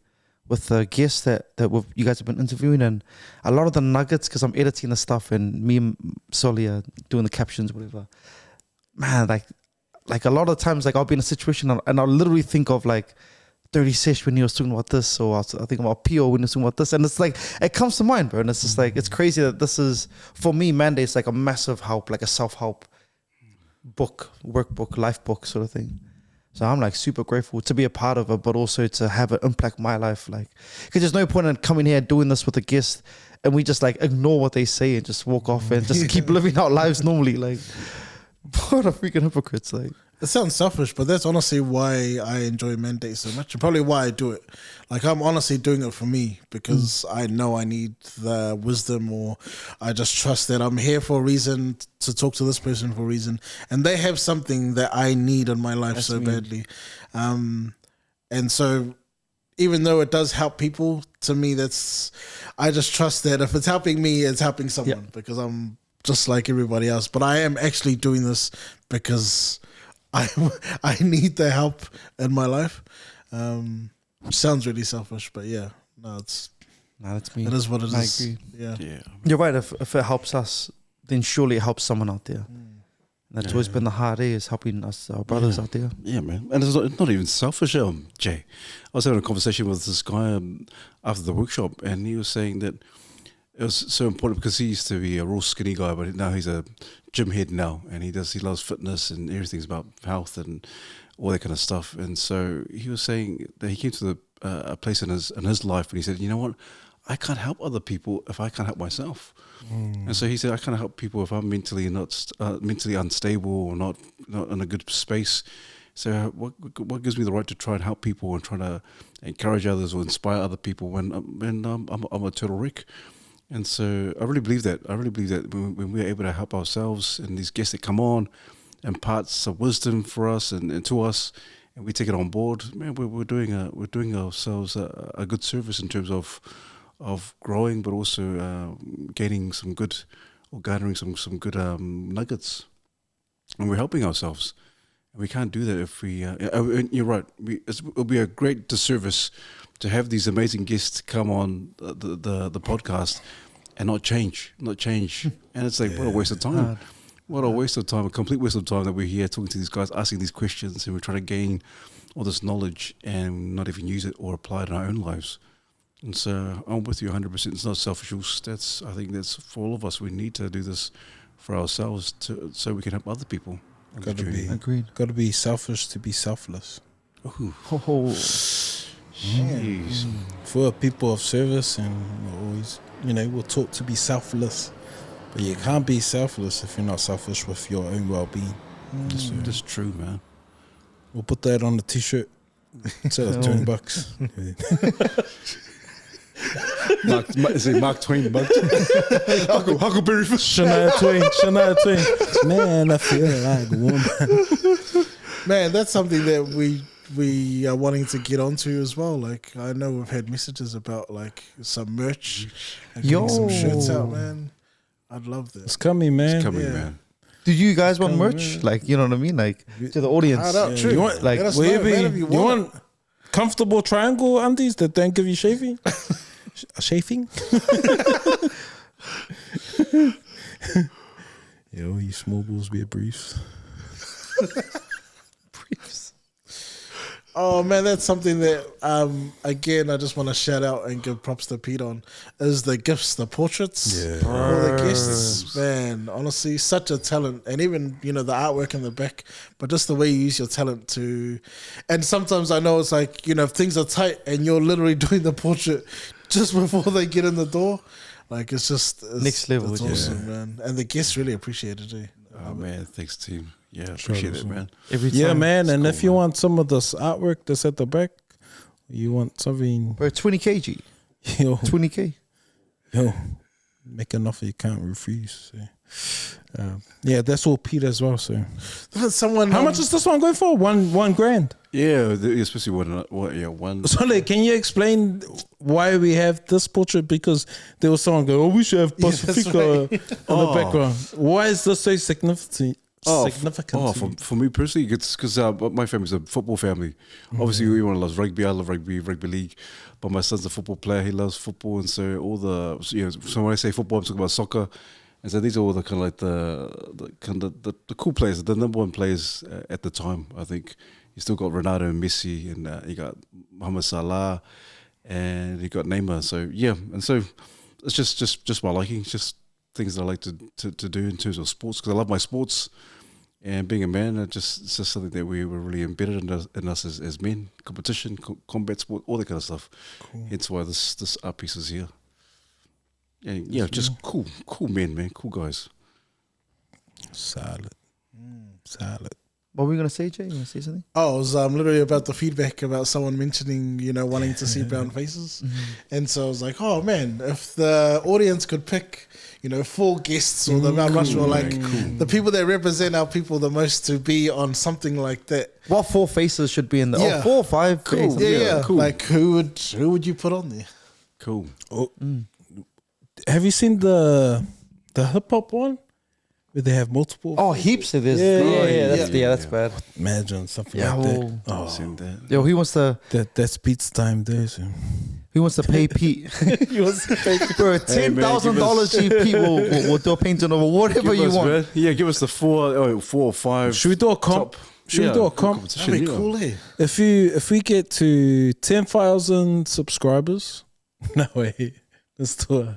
with the guests that you guys have been interviewing, and a lot of the nuggets, because I'm editing the stuff and me and Soli are doing the captions, whatever. Man, like a lot of times, like I'll be in a situation and I'll literally think of like Dirty Sesh when he was talking about this, or I think about Pio when he was talking about this, and it's like, it comes to mind, bro, and it's just like, it's crazy that this is, for me, Mandate's like a massive help, like a self-help book, workbook, life book sort of thing. So I'm like super grateful to be a part of it, but also to have it impact my life. Like, because there's no point in coming here doing this with a guest and we just like ignore what they say and just walk off and just keep living our lives normally. Like, what a freaking hypocrites! Like, It sounds selfish, but that's honestly why I enjoy Mandate so much, and probably why I do it. Like, I'm honestly doing it for me because I know I need the wisdom, or I just trust that I'm here for a reason, to talk to this person for a reason, and they have something that I need in my life so badly. And so, even though it does help people, to me, I just trust that if it's helping me, it's helping someone, because I'm just like everybody else. But I am actually doing this because I need the help in my life. Which sounds really selfish, but yeah, that's me. It is what it is. I agree. Yeah. You're right. If it helps us, then surely it helps someone out there. And that's always been the hard is helping us, our brothers out there. Yeah, man. And it's not even selfish, Jay. I was having a conversation with this guy after the workshop, and he was saying that it was so important because he used to be a real skinny guy, but now he's a gym head now, and he loves fitness and everything's about health and all that kind of stuff. And so he was saying that he came to a place in his life, and he said, you know what, I can't help other people if I can't help myself. And so he said, I can't help people if I'm mentally mentally unstable or not in a good space. So what gives me the right to try and help people and try to encourage others or inspire other people when I'm a total wreck? And so I really believe that. When we're able to help ourselves and these guests that come on imparts of wisdom for us and to us, and we take it on board, man, we're doing ourselves a good service in terms of growing, but also gaining some good, or garnering some good nuggets, and we're helping ourselves. And we can't do that if we. And you're right. It'll be a great disservice to have these amazing guests come on the podcast and not change. And it's like, what a waste of time. What a waste of time, a complete waste of time that we're here talking to these guys, asking these questions, and we're trying to gain all this knowledge and not even use it or apply it in our own lives. And so I'm with you 100%. It's not selfish. I think that's for all of us. We need to do this for ourselves so we can help other people. Got to be selfish to be selfless. Ooh. Jeez. For people of service, and always, we'll talk to be selfless, but you can't be selfless if you're not selfish with your own well-being. That's true, man. We'll put that on the t-shirt. Instead of $20. Mark Twain, Huckleberry Fish. Shania Twain. Man, I feel like a woman. Man, that's something that we are wanting to get onto as well. Like, I know we've had messages about like some merch and getting some shirts out, man. I'd love that. It's coming, man. Man. Do you guys want merch? Man. Like, you know what I mean? Like, to the audience. True. You want, Let us know, man, if you want it. Comfortable triangle undies that don't give you chafing? Chafing? Yo, you small balls wear briefs. Oh man, that's something that again I just want to shout out and give props to Pete on, is the gifts, the portraits for the guests. Man, honestly, such a talent, and even the artwork in the back, but just the way you use your talent to. And sometimes I know it's like if things are tight and you're literally doing the portrait just before they get in the door, like it's next level. It's awesome, man, and the guests really appreciate it too. Oh man, thanks team. Yeah, appreciate it, man. Every time. Yeah, man. And cool, if you want some of this artwork that's at the back, you want something. Bro, 20 kg. Yo, 20K. Make an offer you can't refuse. So. Yeah, that's all Pete as well. So, how much is this one going for? One grand. Yeah, especially one. So, like, can you explain why we have this portrait? Because there was someone go, we should have Pacifica in the background. Why is this so significant? For me personally, it's because my family's a football family. Obviously, everyone loves rugby. I love rugby league. But my son's a football player. He loves football, and so so when I say football, I'm talking about soccer. And so these are all the kind of like the cool players, the number one players at the time. I think you still got Ronaldo and Messi, and you got Mohamed Salah, and you got Neymar. So yeah, and so it's just my liking. It's just things that I like to do in terms of sports, because I love my sports. And being a man, it's just something that we were really embedded in us as men. Competition, combat sport, all that kind of stuff. Hence why this art piece is here. And yeah, just cool men, man, cool guys. Salad. Salad. What were you gonna say, Jay? You gonna say something? Oh, I was literally about the feedback about someone mentioning, wanting to see brown faces. And so I was like, oh man, if the audience could pick, 4 guests or the Mount Rushmore, the people that represent our people the most to be on something like that. What 4 faces should be in there? Yeah. 4 or 5 Cool. faces. Yeah. Cool. Like who would you put on there? Cool. Oh, have you seen the hip hop one where they have multiple? Oh, heaps of this. That's bad. Imagine something Yeah, like well, that. Oh, Seen that. Yo, he wants to that's Pete's time there. So. pay Pete. He wants to pay bro, $10,000 Pete will do a painting over whatever you want. Man. Yeah, give us the 4 or 5. Should we do a comp? Should we do a comp? That'd be cool, eh? If we get to 10,000 subscribers, no way, let's do it.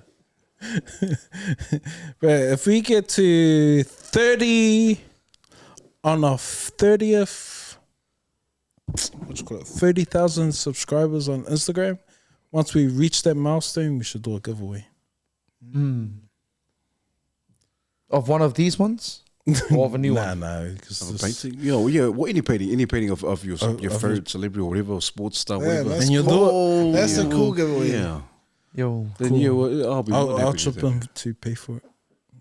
But if we get to 30 on our 30th, 30,000 subscribers on Instagram, once we reach that milestone, we should do a giveaway. Of one of these ones? Or of a new one? Nah, Of a because painting? Well, any painting of your favorite celebrity or whatever, or sports star, Yeah, whatever. that's And you do cool. That's a cool giveaway. Yeah. Yo. Then Cool. yeah, well, I'll be more than I'll happy to chip do that. them to pay for it.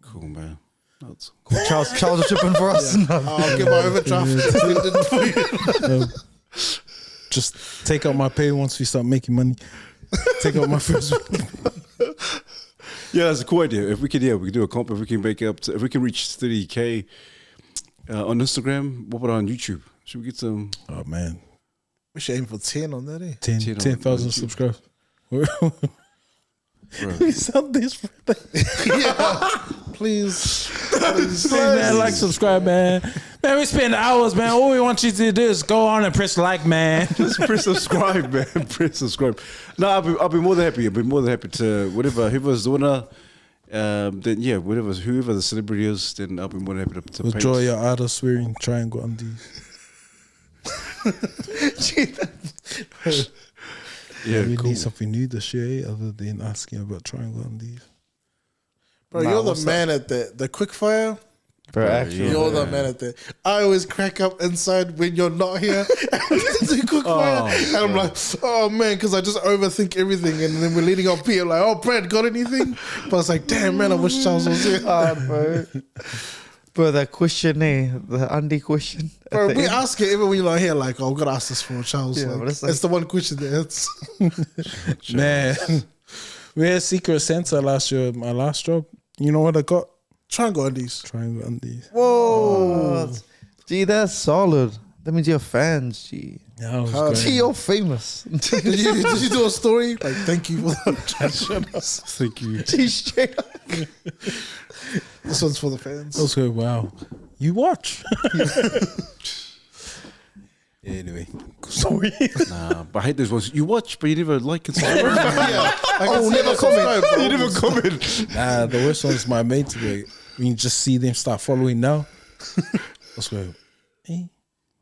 Cool, man. That's Charles is chipping for us. No. I'll get my overdraft extended for you. Just take out my pay once we start making money. Take out my first. Yeah, that's a cool idea. If we can, we can do a comp. If we can make it up if we can reach 30K on Instagram, what about on YouTube? Should we get some? Oh man, We should aim for 10 on that, eh? 10,000 YouTube. subscribers. Bro. We sound desperate. Please. Please, man, like, subscribe, man. Man, we spend hours, man. All we want you to do is go on and press like, man. Just press subscribe, man. Press subscribe. No, I'll be more than happy. I'll be more than happy to whoever's the winner. Then yeah, whoever the celebrity is, then I'll be more than happy to paint. Withdraw your artist wearing triangle undies. Yeah, We cool. need something new this year, other than asking about triangle undies. Bro, Nah, you're the what's man at the quickfire. Bro, actually. You're the man at that. I always crack up inside when you're not here. Do quickfire. And I'm like, oh man, because I just overthink everything. And then we're leading up here, like, oh, Brad, got anything? But it's like, damn, man, I wish Charles was here. Bro. Bro, that question, the undie question. at Bro, the we end. ask it even when you're not here, like, oh, I've got to ask this for Charles. Yeah, Like, but it's like- it's the one question that hits. Man, we had Secret Santa last year at my last job. You know what I got? Triangle undies. Triangle undies. Whoa. Gee, that's solid. That means you're fans, G. Yeah, I was Gee, Gee, you're famous. Did you do a story? Like, thank you for that. Thank you. Gee, straight up. This one's for the fans. I was going, wow. You watch. Anyway, sorry. Nah, but I hate those ones. You watch, but you never like and subscribe. Never comment. You never comment. Nah, the worst one is my mates. Like, when you just see them start following now. I was going, hey,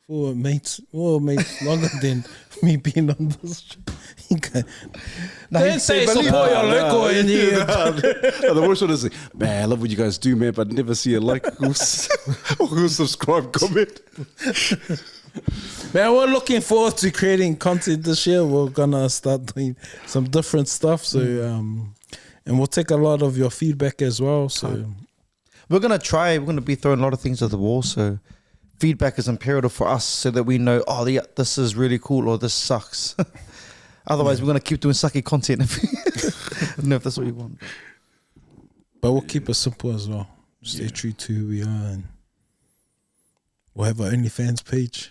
four mates longer than me being on this. Don't say support your local in here. The worst one is like, man, I love what you guys do, man, but I never see a like or subscribe, comment. Man, we're looking forward to creating content this year. We're gonna start doing some different stuff. So, and we'll take a lot of your feedback as well. So, We're going to be throwing a lot of things at the wall. So feedback is imperative for us so that we know, oh, yeah, this is really cool or this sucks. Otherwise, we're going to keep doing sucky content. I don't know if that's what you want. but we'll keep it simple as well. Stay true to who we are, and we'll have our OnlyFans page,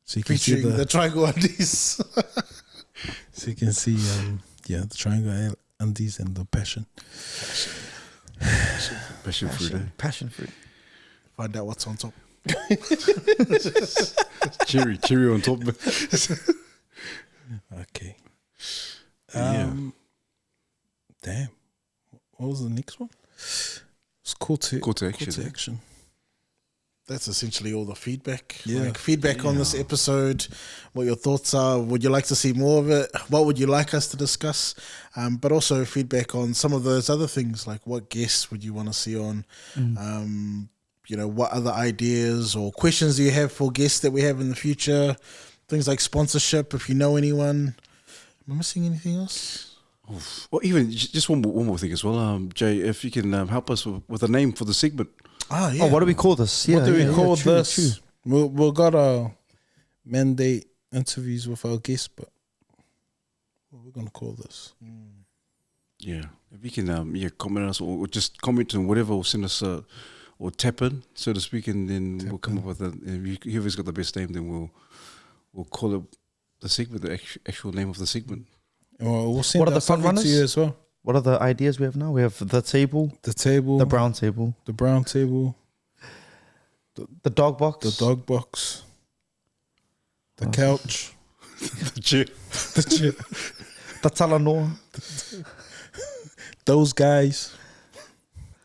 so you can see Featuring the Triangle undies. so you can see the triangle undies and the passion. Passion fruit, eh? Passion fruit. Find out what's on top. Cherry on top. Okay. Yeah. Damn. What was the next one? It's call to Call to action. that's essentially all the feedback. Yeah. Like feedback on this episode, what your thoughts are. Would you like to see more of it? What would you like us to discuss? But also feedback on some of those other things, like what guests would you want to see on? What other ideas or questions do you have for guests that we have in the future? Things like sponsorship, if you know anyone. Am I missing anything else? Or even just one more thing as well, Jay, if you can help us with a name for the segment. Oh, yeah. Oh, what do we call this? Yeah, What do we call true, this? true. We've got our mandate interviews with our guests, but what we're going to call this? Yeah, if you can comment on us or just comment on whatever, or send us or tap in, so to speak, and then we'll come up with whoever's got the best name, then we'll call it the segment, the actual name of the segment. Well, we'll send What are that the front topic to you runners? as well. What are the ideas we have now? We have the table, The table, the brown table, the brown table, the dog box, the dog box, the couch, The chair. the chair, the talanoa. those guys,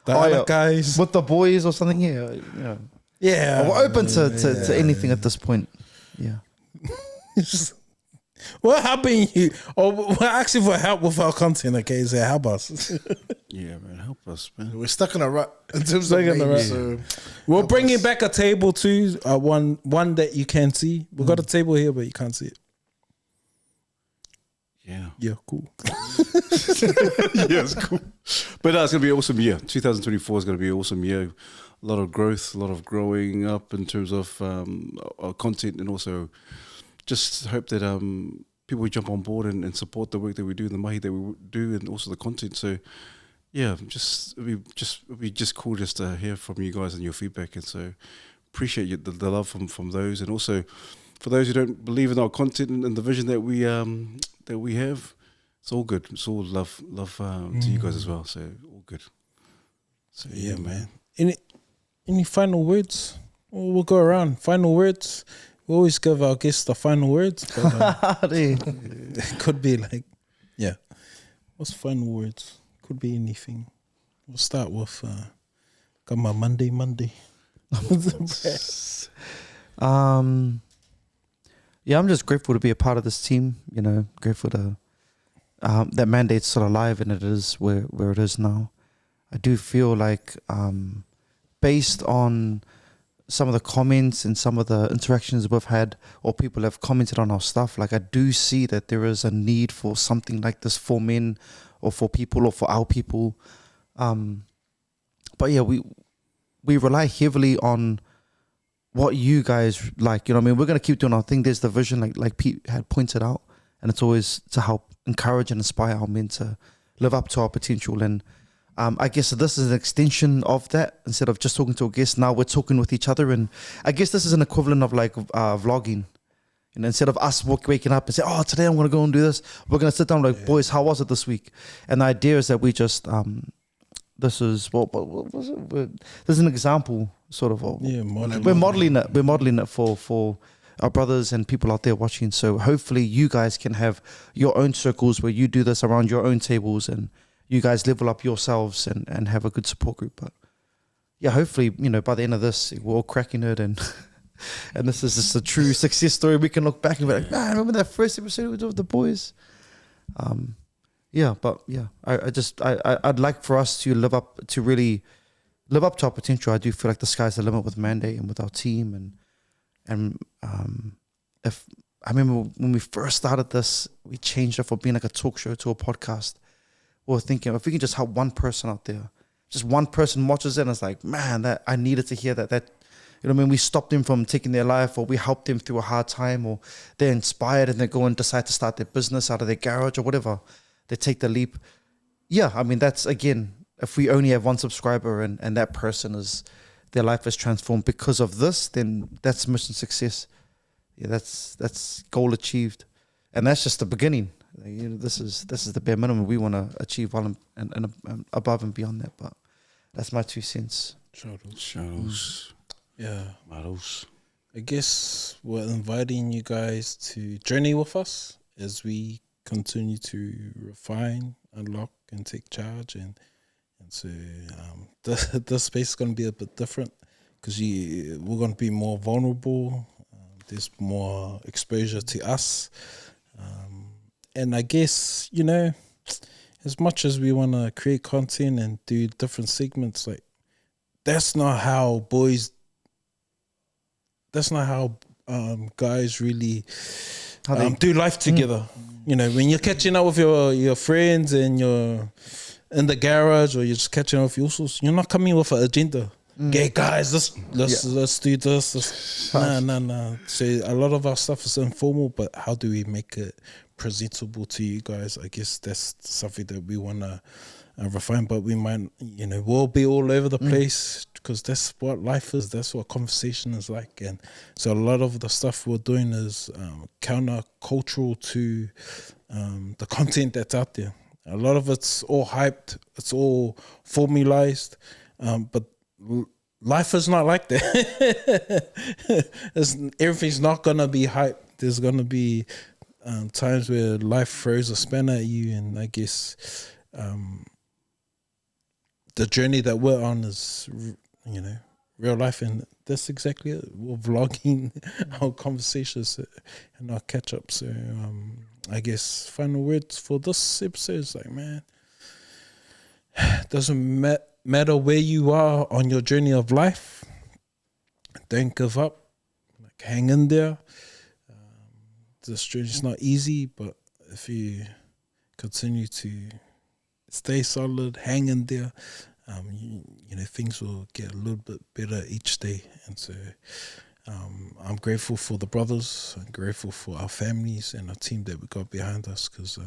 the Oh, other yeah. guys. With the boys or something. Yeah. Yeah, We're open to anything at this point. Yeah. What happened? We're asking for help with our content. Okay, so help us. Yeah, man, help us, man. We're stuck in a rut in terms Stuck of in a names, rut. so We're bringing back a table too. One that you can see. We've got a table here, but you can't see it. Yeah. Yeah, cool. Yeah, it's cool. But it's going to be an awesome year. 2024 is going to be an awesome year. A lot of growth, a lot of growing up in terms of our content, and also just hope that people jump on board and support the work that we do, the mahi that we do, and also the content. So, yeah, it'd be just cool just to hear from you guys and your feedback. And so, appreciate the love from those, and also for those who don't believe in our content and the vision that we have. It's all good. It's all love to you guys as well. So all good. So Yeah, man. Any final words? We'll go around. Final words. We always give our guests the final words, but it could be like, yeah. What's final words? Could be anything. We'll start with got my Monday. Yeah, I'm just grateful to be a part of this team. Grateful to that mandate's still alive and it is where it is now. I do feel like based on some of the comments and some of the interactions we've had, or people have commented on our stuff, like I do see that there is a need for something like this for men or for people or for our people. But yeah, we rely heavily on what you guys like. We're going to keep doing our thing. There's the vision, like Pete had pointed out, and it's always to help encourage and inspire our men to live up to our potential. And I guess this is an extension of that. Instead of just talking to a guest, now we're talking with each other. And I guess this is an equivalent of like vlogging. And instead of us waking up and say, oh, today I'm going to go and do this, we're going to sit down like, boys, how was it this week? And the idea is that we just, this is, what was it? There's an example sort of. We're modeling it. We're modeling it for our brothers and people out there watching. So hopefully you guys can have your own circles where you do this around your own tables and you guys level up yourselves and have a good support group. But yeah, hopefully, by the end of this, we're all cracking it and and this is just a true success story. We can look back and be like, man, remember that first episode we did with the boys? I'd like for us to really live up to our potential. I do feel like the sky's the limit with Mandate and with our team. And if I remember when we first started this, we changed it from being like a talk show to a podcast. We were thinking, if we can just help one person out there, just one person watches it and it's like, man, that I needed to hear that we stopped them from taking their life, or we helped them through a hard time, or they're inspired and they go and decide to start their business out of their garage or whatever. They take the leap. Yeah, that's, again, if we only have one subscriber and that person their life is transformed because of this, then that's mission success. Yeah, that's goal achieved. And that's just the beginning. This is the bare minimum we want to achieve while and above and beyond that. But that's my 2 cents. Shadows. Yeah. Models. I guess we're inviting you guys to journey with us as we continue to refine, unlock, and take charge. And so this space is going to be a bit different because we're going to be more vulnerable. There's more exposure to us. And I guess, you know, as much as we want to create content and do different segments, like, that's not how guys really do life together. You know, when you're catching up with your friends and you're in the garage or you're just catching up with your usos, you're not coming with an agenda. Okay, guys, let's do this. Nah. So a lot of our stuff is informal, but how do we make it presentable to you guys? I guess that's something that we want to refine, but we might, you know, we'll be all over the place because that's what life is. That's what conversation is like. And so a lot of the stuff we're doing is counter-cultural to the content that's out there. A lot of it's all hyped. It's all formalized. But life is not like that. Everything's not going to be hyped. There's going to be times where life throws a spanner at you, and I guess the journey that we're on is, you know, real life, and that's exactly it. We're vlogging our conversations and our catch up. So I guess final words for this episode is like, man, doesn't matter where you are on your journey of life, don't give up. Like, hang in there. This journey's not easy, but if you continue to stay solid, hang in there, you know, things will get a little bit better each day. And so I'm grateful for the brothers. I'm grateful for our families and our team that we got behind us, because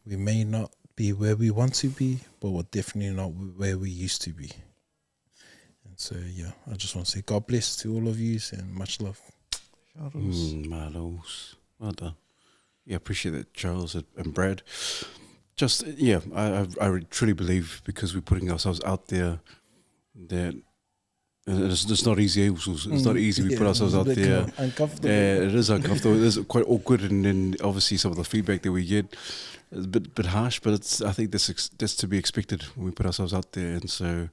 we may not be where we want to be, but we're definitely not where we used to be. And so, yeah, I just want to say God bless to all of you and much love. Marlos. Well done. Yeah, appreciate that, Charles and Brad. Just, yeah, I truly believe, because we're putting ourselves out there, that it's not easy. It's not easy. We put ourselves out there. Uncomfortable. It is uncomfortable. It is quite awkward, and then obviously some of the feedback that we get is a bit harsh. But I think that's to be expected when we put ourselves out there. And so,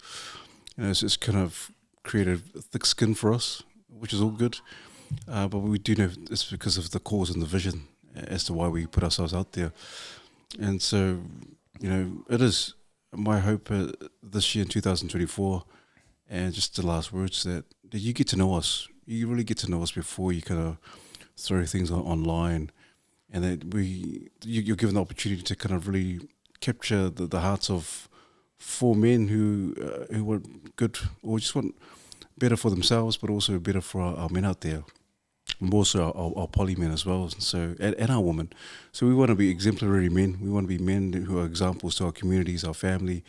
you know, it's just kind of created a thick skin for us, which is all good. But we do know it's because of the cause and the vision as to why we put ourselves out there. And so, you know, it is my hope this year in 2024, and just the last words, that you get to know us. You really get to know us before you kind of throw things online, and that you're given the opportunity to kind of really capture the hearts of 4 men who want good, or just want better for themselves, but also better for our men out there. And also our poly men as well, and our women. So we want to be exemplary men. We want to be men who are examples to our communities, our family,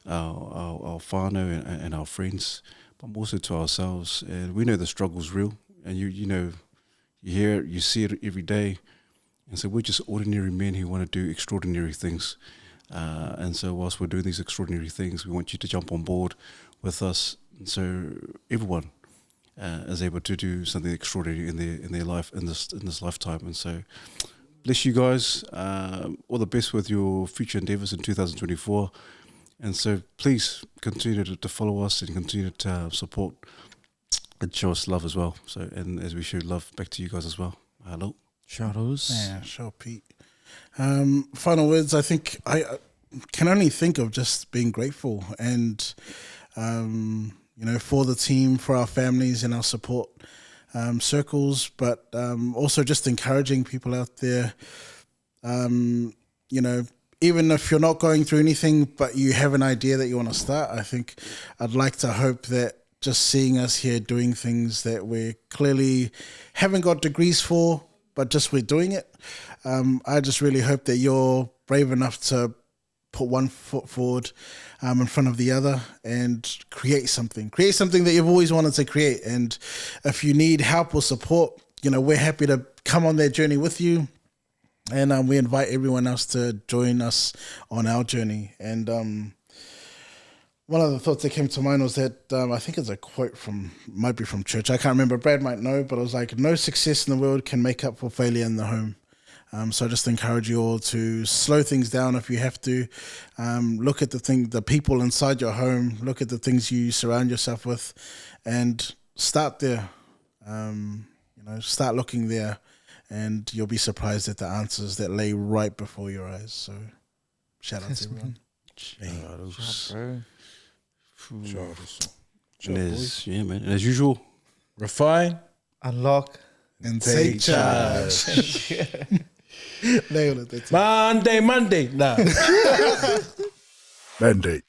our whānau and our friends, but also to ourselves. And we know the struggle's real, and you know, you hear it, you see it every day. And so we're just ordinary men who want to do extraordinary things. And so whilst we're doing these extraordinary things, we want you to jump on board with us. And so everyone is able to do something extraordinary in their life in this lifetime. And so bless you guys. All the best with your future endeavors in 2024. And so please continue to follow us and continue to support and show us love as well. So, and as we show love back to you guys as well. Hello. Shadows. Yeah, sure, Pete. Final words. I think I can only think of just being grateful and, you know, for the team, for our families and our support circles, but also just encouraging people out there, you know, even if you're not going through anything, but you have an idea that you want to start. I think I'd like to hope that just seeing us here doing things that we clearly haven't got degrees for, but just we're doing it. I just really hope that you're brave enough to put one foot forward in front of the other and create something that you've always wanted to create. And if you need help or support, you know, we're happy to come on that journey with you. And we invite everyone else to join us on our journey. And one of the thoughts that came to mind was that I think it's a quote might be from church. I can't remember. Brad might know, but it was like, no success in the world can make up for failure in the home. So I just encourage you all to slow things down if you have to. Look at the people inside your home. Look at the things you surround yourself with, and start there. Start looking there, and you'll be surprised at the answers that lay right before your eyes. So, shout out to everyone. Man. And as usual, Refine. Unlock. And take charge. Nail it. That's it. Monday. Nah. Mandate.